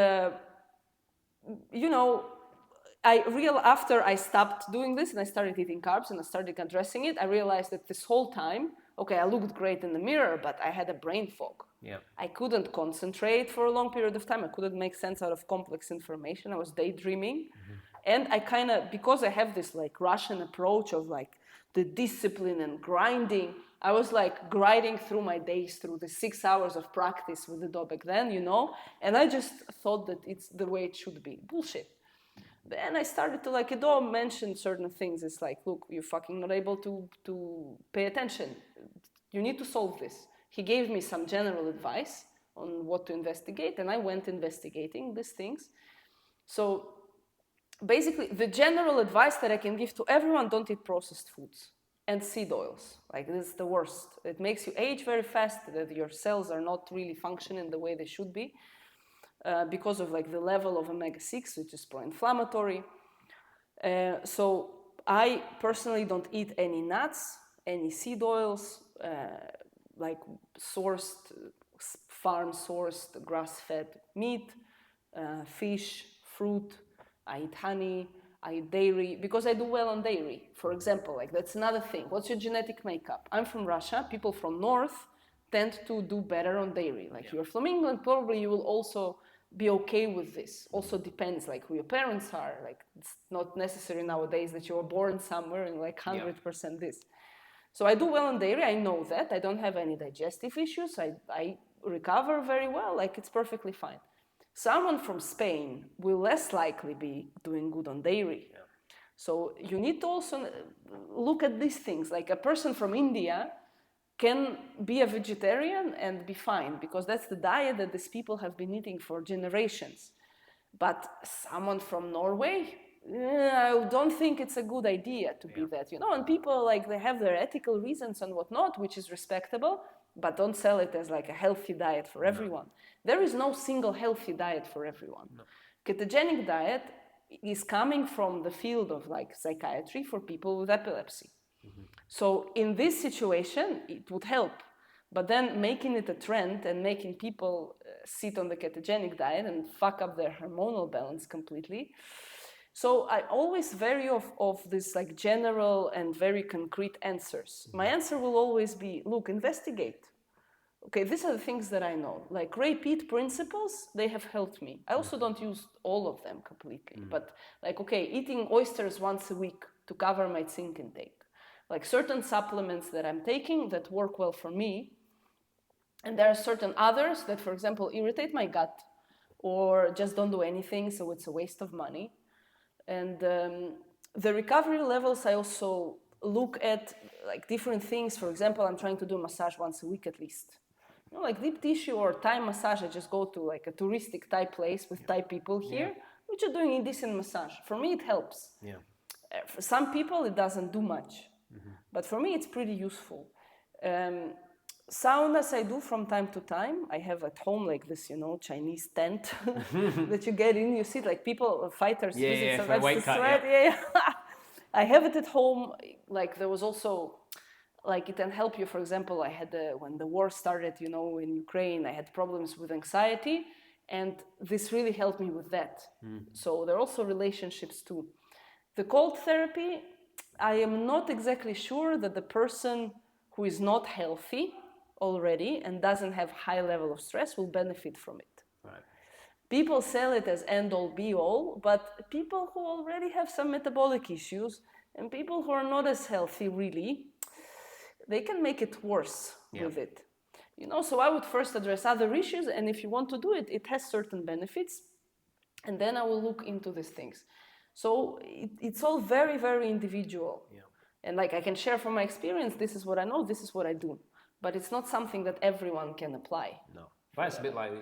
after I stopped doing this and I started eating carbs and I started addressing it, I realized that this whole time, okay, I looked great in the mirror, but I had a brain fog. Yeah. I couldn't concentrate for a long period of time. I couldn't make sense out of complex information. I was daydreaming. And I kind of, because I have this like Russian approach of like the discipline and grinding, I was like grinding through my days through the 6 hours of practice with Ido back then, and I just thought that it's the way it should be. Bullshit. Then I started to, like, Ido mentioned certain things. It's like, look, you're fucking not able to pay attention. You need to solve this. He gave me some general advice on what to investigate, and I went investigating these things. So basically, the general advice that I can give to everyone, don't eat processed foods. and seed oils. Like, this is the worst. It makes you age very fast, that your cells are not really functioning the way they should be because of like the level of omega-6, which is pro-inflammatory. So I personally don't eat any nuts, any seed oils, like farm-sourced, grass-fed meat, fish, fruit. I eat honey, I eat dairy, because I do well on dairy. For example, like, that's another thing. What's your genetic makeup? I'm from Russia. People from North tend to do better on dairy. Like, you're from England, probably you will also be okay with this. Also depends, like, who your parents are. Like, it's not necessary nowadays that you were born somewhere and like 100% this. So I do well on dairy. I know that. I don't have any digestive issues. I recover very well. Like, it's perfectly fine. Someone from Spain will less likely be doing good on dairy. Yeah. So you need to also look at these things. Like, a person from India can be a vegetarian and be fine, because that's the diet that these people have been eating for generations. But someone from Norway, I don't think it's a good idea to be that, you know. And people, like, they have their ethical reasons and whatnot, which is respectable, but don't sell it as like a healthy diet for everyone. There is no single healthy diet for everyone. Ketogenic diet is coming from the field of like psychiatry for people with epilepsy. So in this situation, it would help. But then making it a trend and making people sit on the ketogenic diet and fuck up their hormonal balance completely. So I always vary of this like general and very concrete answers. My answer will always be, look, investigate. Okay, these are the things that I know. Like, repeat principles, they have helped me. I also don't use all of them completely. But like, okay, eating oysters once a week to cover my zinc intake. Like, certain supplements that I'm taking that work well for me. And there are certain others that, for example, irritate my gut or just don't do anything, so it's a waste of money. And the recovery levels, I also look at like different things. For example, I'm trying to do massage once a week at least. You know, like deep tissue or Thai massage, I just go to like a touristic Thai place with Thai people here, which are doing a decent massage. For me, it helps. For some people, it doesn't do much. But for me, it's pretty useful. Saunas I do from time to time. I have at home like this, you know, Chinese tent that you get in. You see like people, fighters visit sometimes to sweat. I have it at home. Like, there was also, like, it can help you. For example, I had, when the war started, you know, in Ukraine, I had problems with anxiety. And this really helped me with that. So there are also relationships too. The cold therapy, I am not exactly sure that the person who is not healthy already and doesn't have high level of stress will benefit from it. Right. People sell it as end all be all, but people who already have some metabolic issues and people who are not as healthy really, they can make it worse with it. You know, so I would first address other issues, and if you want to do it, it has certain benefits, and then I will look into these things. So it's all very, very individual. And like, I can share from my experience, this is what I know, this is what I do. But it's not something that everyone can apply. No. But it's a bit like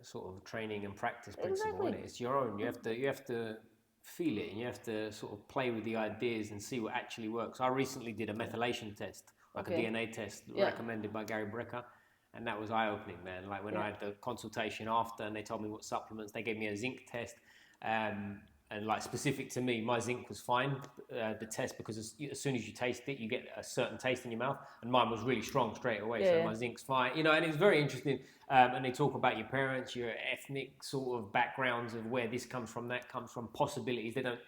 sort of training and practice principle, isn't it? It's your own. You have to feel it, and you have to sort of play with the ideas and see what actually works. I recently did a methylation test, like a DNA test recommended by Gary Brecker. And that was eye-opening, man. Like, when I had the consultation after and they told me what supplements, they gave me a zinc test. And like, specific to me, my zinc was fine, the test, because as soon as you taste it, you get a certain taste in your mouth, and mine was really strong straight away, so my zinc's fine. You know, and it's very interesting, and they talk about your parents, your ethnic sort of backgrounds of where this comes from, that comes from, possibilities. They don't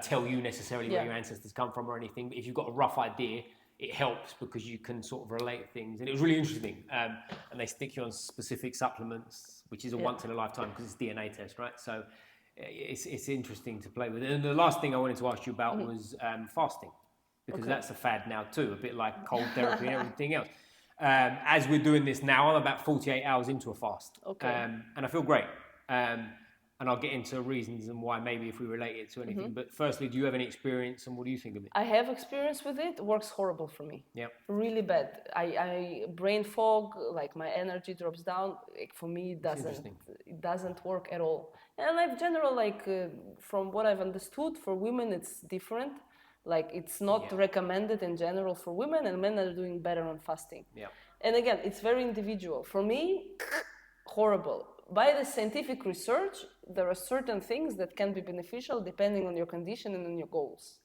tell you necessarily where your ancestors come from or anything, but if you've got a rough idea, it helps because you can sort of relate things. And it was really interesting. And they stick you on specific supplements, which is a once in a lifetime because it's DNA test, right? So it's interesting to play with. And the last thing I wanted to ask you about was fasting, because that's a fad now too, a bit like cold therapy and everything else. As we're doing this now, I'm about 48 hours into a fast. And I feel great. And I'll get into reasons and why, maybe if we relate it to anything. But firstly, do you have any experience, and what do you think of it? I have experience with it. It works horrible for me. Really bad. I brain fog, like my energy drops down. Like, for me, it doesn't work at all. And in general, like from what I've understood, for women it's different. Like it's not recommended in general for women, and men are doing better on fasting. Yeah. And again, it's very individual. For me, horrible. By the scientific research, there are certain things that can be beneficial depending on your condition and on your goals.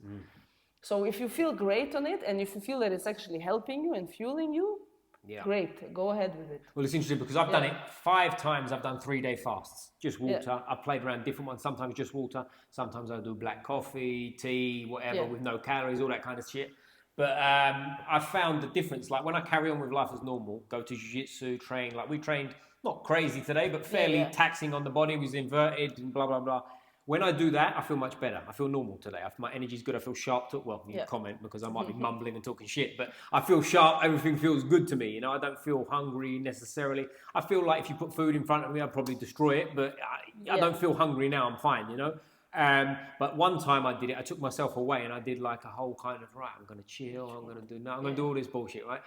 So if you feel great on it, and if you feel that it's actually helping you and fueling you, great, go ahead with it. Well, it's interesting because I've done it 5 times. I've done 3-day fasts, just water. I've played around different ones. Sometimes just water. Sometimes I do black coffee, tea, whatever, with no calories, all that kind of shit. But I found the difference. Like when I carry on with life as normal, go to jiu-jitsu, train. Like we trained, not crazy today, but fairly taxing on the body. It was inverted and blah, blah, blah. When I do that, I feel much better. I feel normal today. My energy's good. I feel sharp. Well, you comment because I might be mumbling and talking shit, but I feel sharp. Everything feels good to me. You know, I don't feel hungry necessarily. I feel like if you put food in front of me, I'd probably destroy it, but I don't feel hungry now. I'm fine, you know. But one time I did it. I took myself away and I did like a whole kind of, right, I'm going to chill. I'm going to do all this bullshit, right?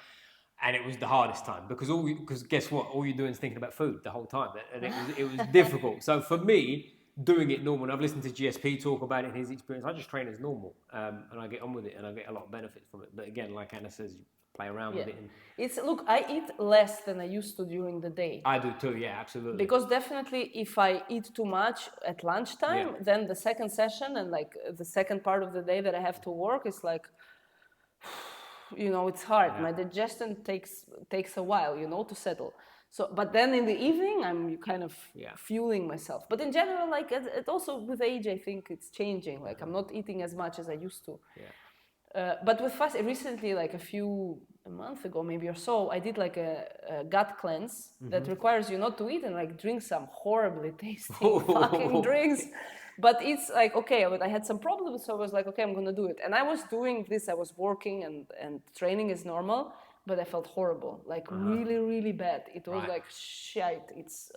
And it was the hardest time because guess what? All you're doing is thinking about food the whole time, and it was difficult. So for me, doing it normal, and I've listened to GSP talk about it in his experience. I just train as normal, and I get on with it, and I get a lot of benefits from it. But again, like Anna says, you play around with it. And look, I eat less than I used to during the day. I do too, yeah, absolutely. Because definitely, if I eat too much at lunchtime, then the second session and like the second part of the day that I have to work is like, you know, it's hard. My digestion takes a while, you know, to settle. So, but then in the evening, I'm kind of fueling myself. But in general, like it also with age, I think it's changing. Like I'm not eating as much as I used to. But with fast, recently, like a month ago, maybe or so, I did like a gut cleanse that requires you not to eat and like drink some horribly tasty fucking drinks. But it's like, okay, but I had some problems, so I was like, okay, I'm gonna do it. And I was doing this, I was working and training is normal. But I felt horrible, like really, really bad. It was like shit. It's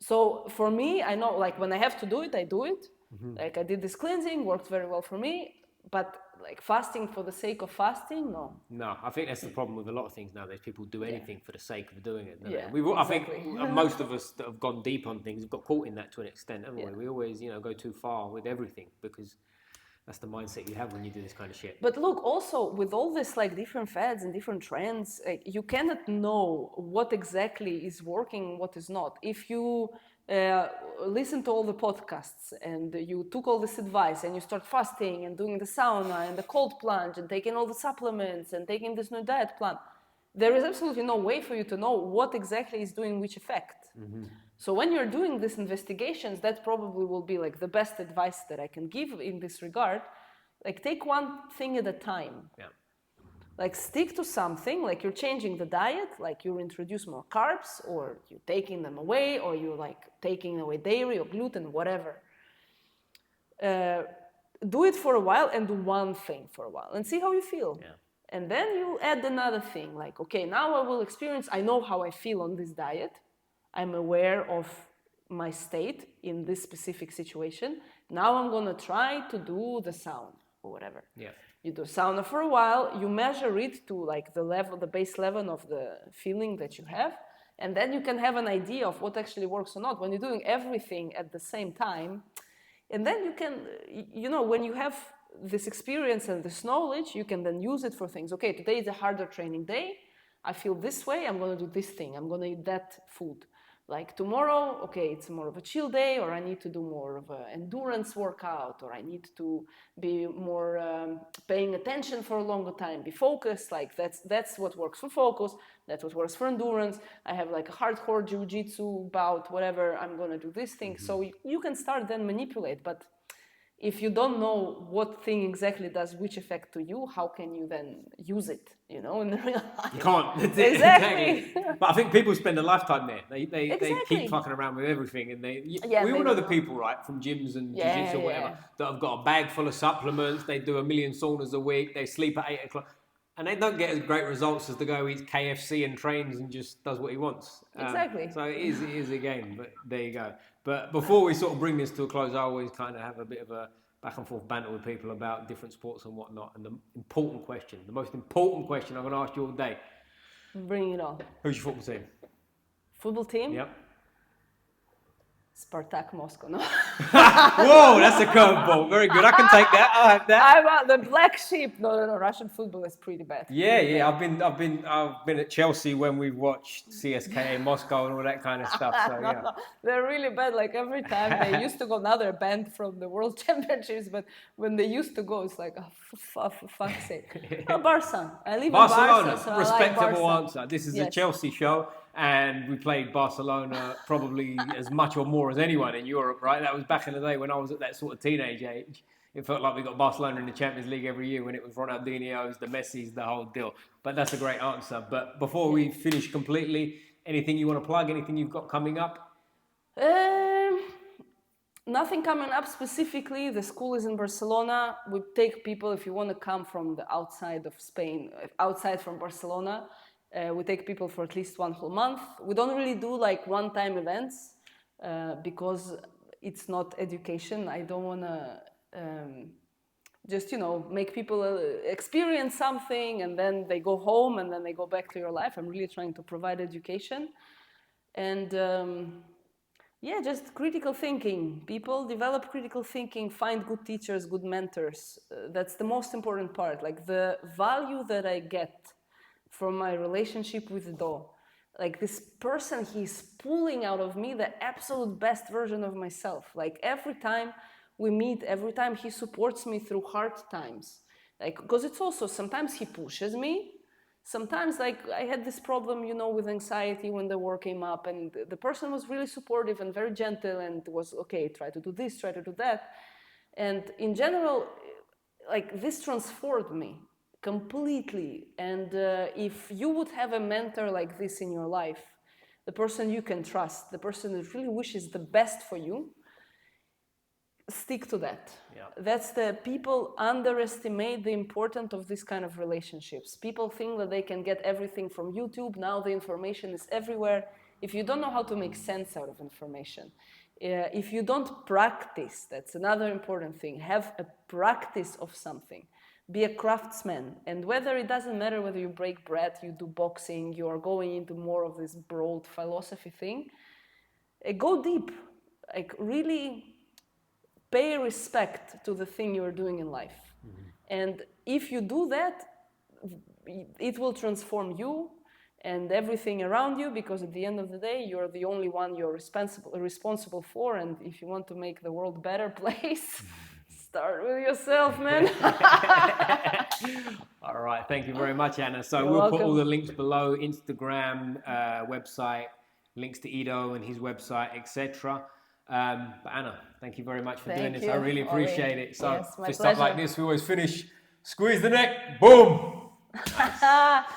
So for me, I know like when I have to do it, I do it. Like I did this cleansing, worked very well for me. But like fasting for the sake of fasting, no. No, I think that's the problem with a lot of things nowadays. People do anything for the sake of doing it. I think most of us that have gone deep on things have got caught in that to an extent, haven't we? We always, go too far with everything because that's the mindset you have when you do this kind of shit. But look, also with all this like different fads and different trends, you cannot know what exactly is working, what is not. If you listen to all the podcasts and you took all this advice and you start fasting and doing the sauna and the cold plunge and taking all the supplements and taking this new diet plan, there is absolutely no way for you to know what exactly is doing which effect. So when you're doing these investigations, that probably will be like the best advice that I can give in this regard. Like take one thing at a time. Like stick to something, like you're changing the diet, like you introduce more carbs or you're taking them away or you're like taking away dairy or gluten, whatever. Do it for a while and do one thing for a while and see how you feel. And then you add another thing like, okay, now I will experience, I know how I feel on this diet. I'm aware of my state in this specific situation. Now I'm going to try to do the sauna or whatever. You do sauna for a while, you measure it to like the level, the base level of the feeling that you have. And then you can have an idea of what actually works or not when you're doing everything at the same time. And then you can, when you have this experience and this knowledge, you can then use it for things. Okay, today is a harder training day. I feel this way, I'm going to do this thing. I'm going to eat that food. Like tomorrow, okay, it's more of a chill day, or I need to do more of an endurance workout, or I need to be more paying attention for a longer time, be focused. Like that's what works for focus. That's what works for endurance. I have like a hardcore jiu-jitsu bout, whatever. I'm gonna do this thing. So you can start then manipulate, but if you don't know what thing exactly does which effect to you, how can you then use it, in real life? You can't. Exactly. But I think people spend a lifetime there. They keep fucking around with everything. And we all know the people, right, from gyms and jiu-jitsu or whatever, that have got a bag full of supplements. They do 1 million saunas a week. They sleep at 8 o'clock. And they don't get as great results as the guy who eats KFC and trains and just does what he wants. Exactly. So it is a game, but there you go. But before we sort of bring this to a close, I always kind of have a bit of a back and forth banter with people about different sports and whatnot. And the most important question I'm going to ask you all day. Bring it on. Who's your football team? Football team? Yep. Spartak Moscow, no? Whoa, that's a curveball. Very good. I can take that. I'll have that. I'm the black sheep. No. Russian football is pretty bad. Yeah. I've been at Chelsea when we've watched CSKA Moscow and all that kind of stuff. So yeah. No, they're really bad. Like every time they used to go, now they're banned from the World Championships. But when they used to go, it's like, for fuck's sake. Oh, Barca. I live Barcelona. in Barca, so Respectable I like Barca. answer. This is a Yes. Chelsea show, and we played Barcelona probably as much or more as anyone in Europe, right? That was back in the day when I was at that sort of teenage age. It felt like we got Barcelona in the Champions League every year when it was Ronaldinho's, the Messi's, the whole deal. But that's a great answer. But before we finish completely, anything you want to plug? Anything you've got coming up? Nothing coming up specifically. The school is in Barcelona. We take people, if you want to come from the outside of Spain, outside from Barcelona, we take people for at least 1 whole month. We don't really do like one-time events because it's not education. I don't want to just, make people experience something and then they go home and then they go back to your life. I'm really trying to provide education. And just critical thinking. People develop critical thinking, find good teachers, good mentors. That's the most important part. Like the value that I get from my relationship with Ido. Like this person, he's pulling out of me the absolute best version of myself. Like every time we meet, every time he supports me through hard times. Like, because it's also, sometimes he pushes me. Sometimes, like, I had this problem, with anxiety when the war came up, and the person was really supportive and very gentle and was, okay, try to do this, try to do that. And in general, like, this transformed me completely. And if you would have a mentor like this in your life, the person you can trust, the person that really wishes the best for you, stick to that. Yeah. That's the people underestimate the importance of this kind of relationships. People think that they can get everything from YouTube. Now the information is everywhere. If you don't know how to make sense out of information, if you don't practice, that's another important thing. Have a practice of something. Be a craftsman. And whether it doesn't matter whether you break bread, you do boxing, you are going into more of this broad philosophy thing, go deep. Like really pay respect to the thing you're doing in life. Mm-hmm. And if you do that, it will transform you and everything around you, because at the end of the day, you're the only one you're responsible for. And if you want to make the world a better place, start with yourself, man. All right. Thank you very much, Anna. So You're we'll welcome. put all the links below, Instagram, website, links to Ido and his website, etc. But Anna, thank you very much for doing this. I really appreciate it. So yes, my for pleasure. stuff like this, we always finish, squeeze the neck, boom. Nice.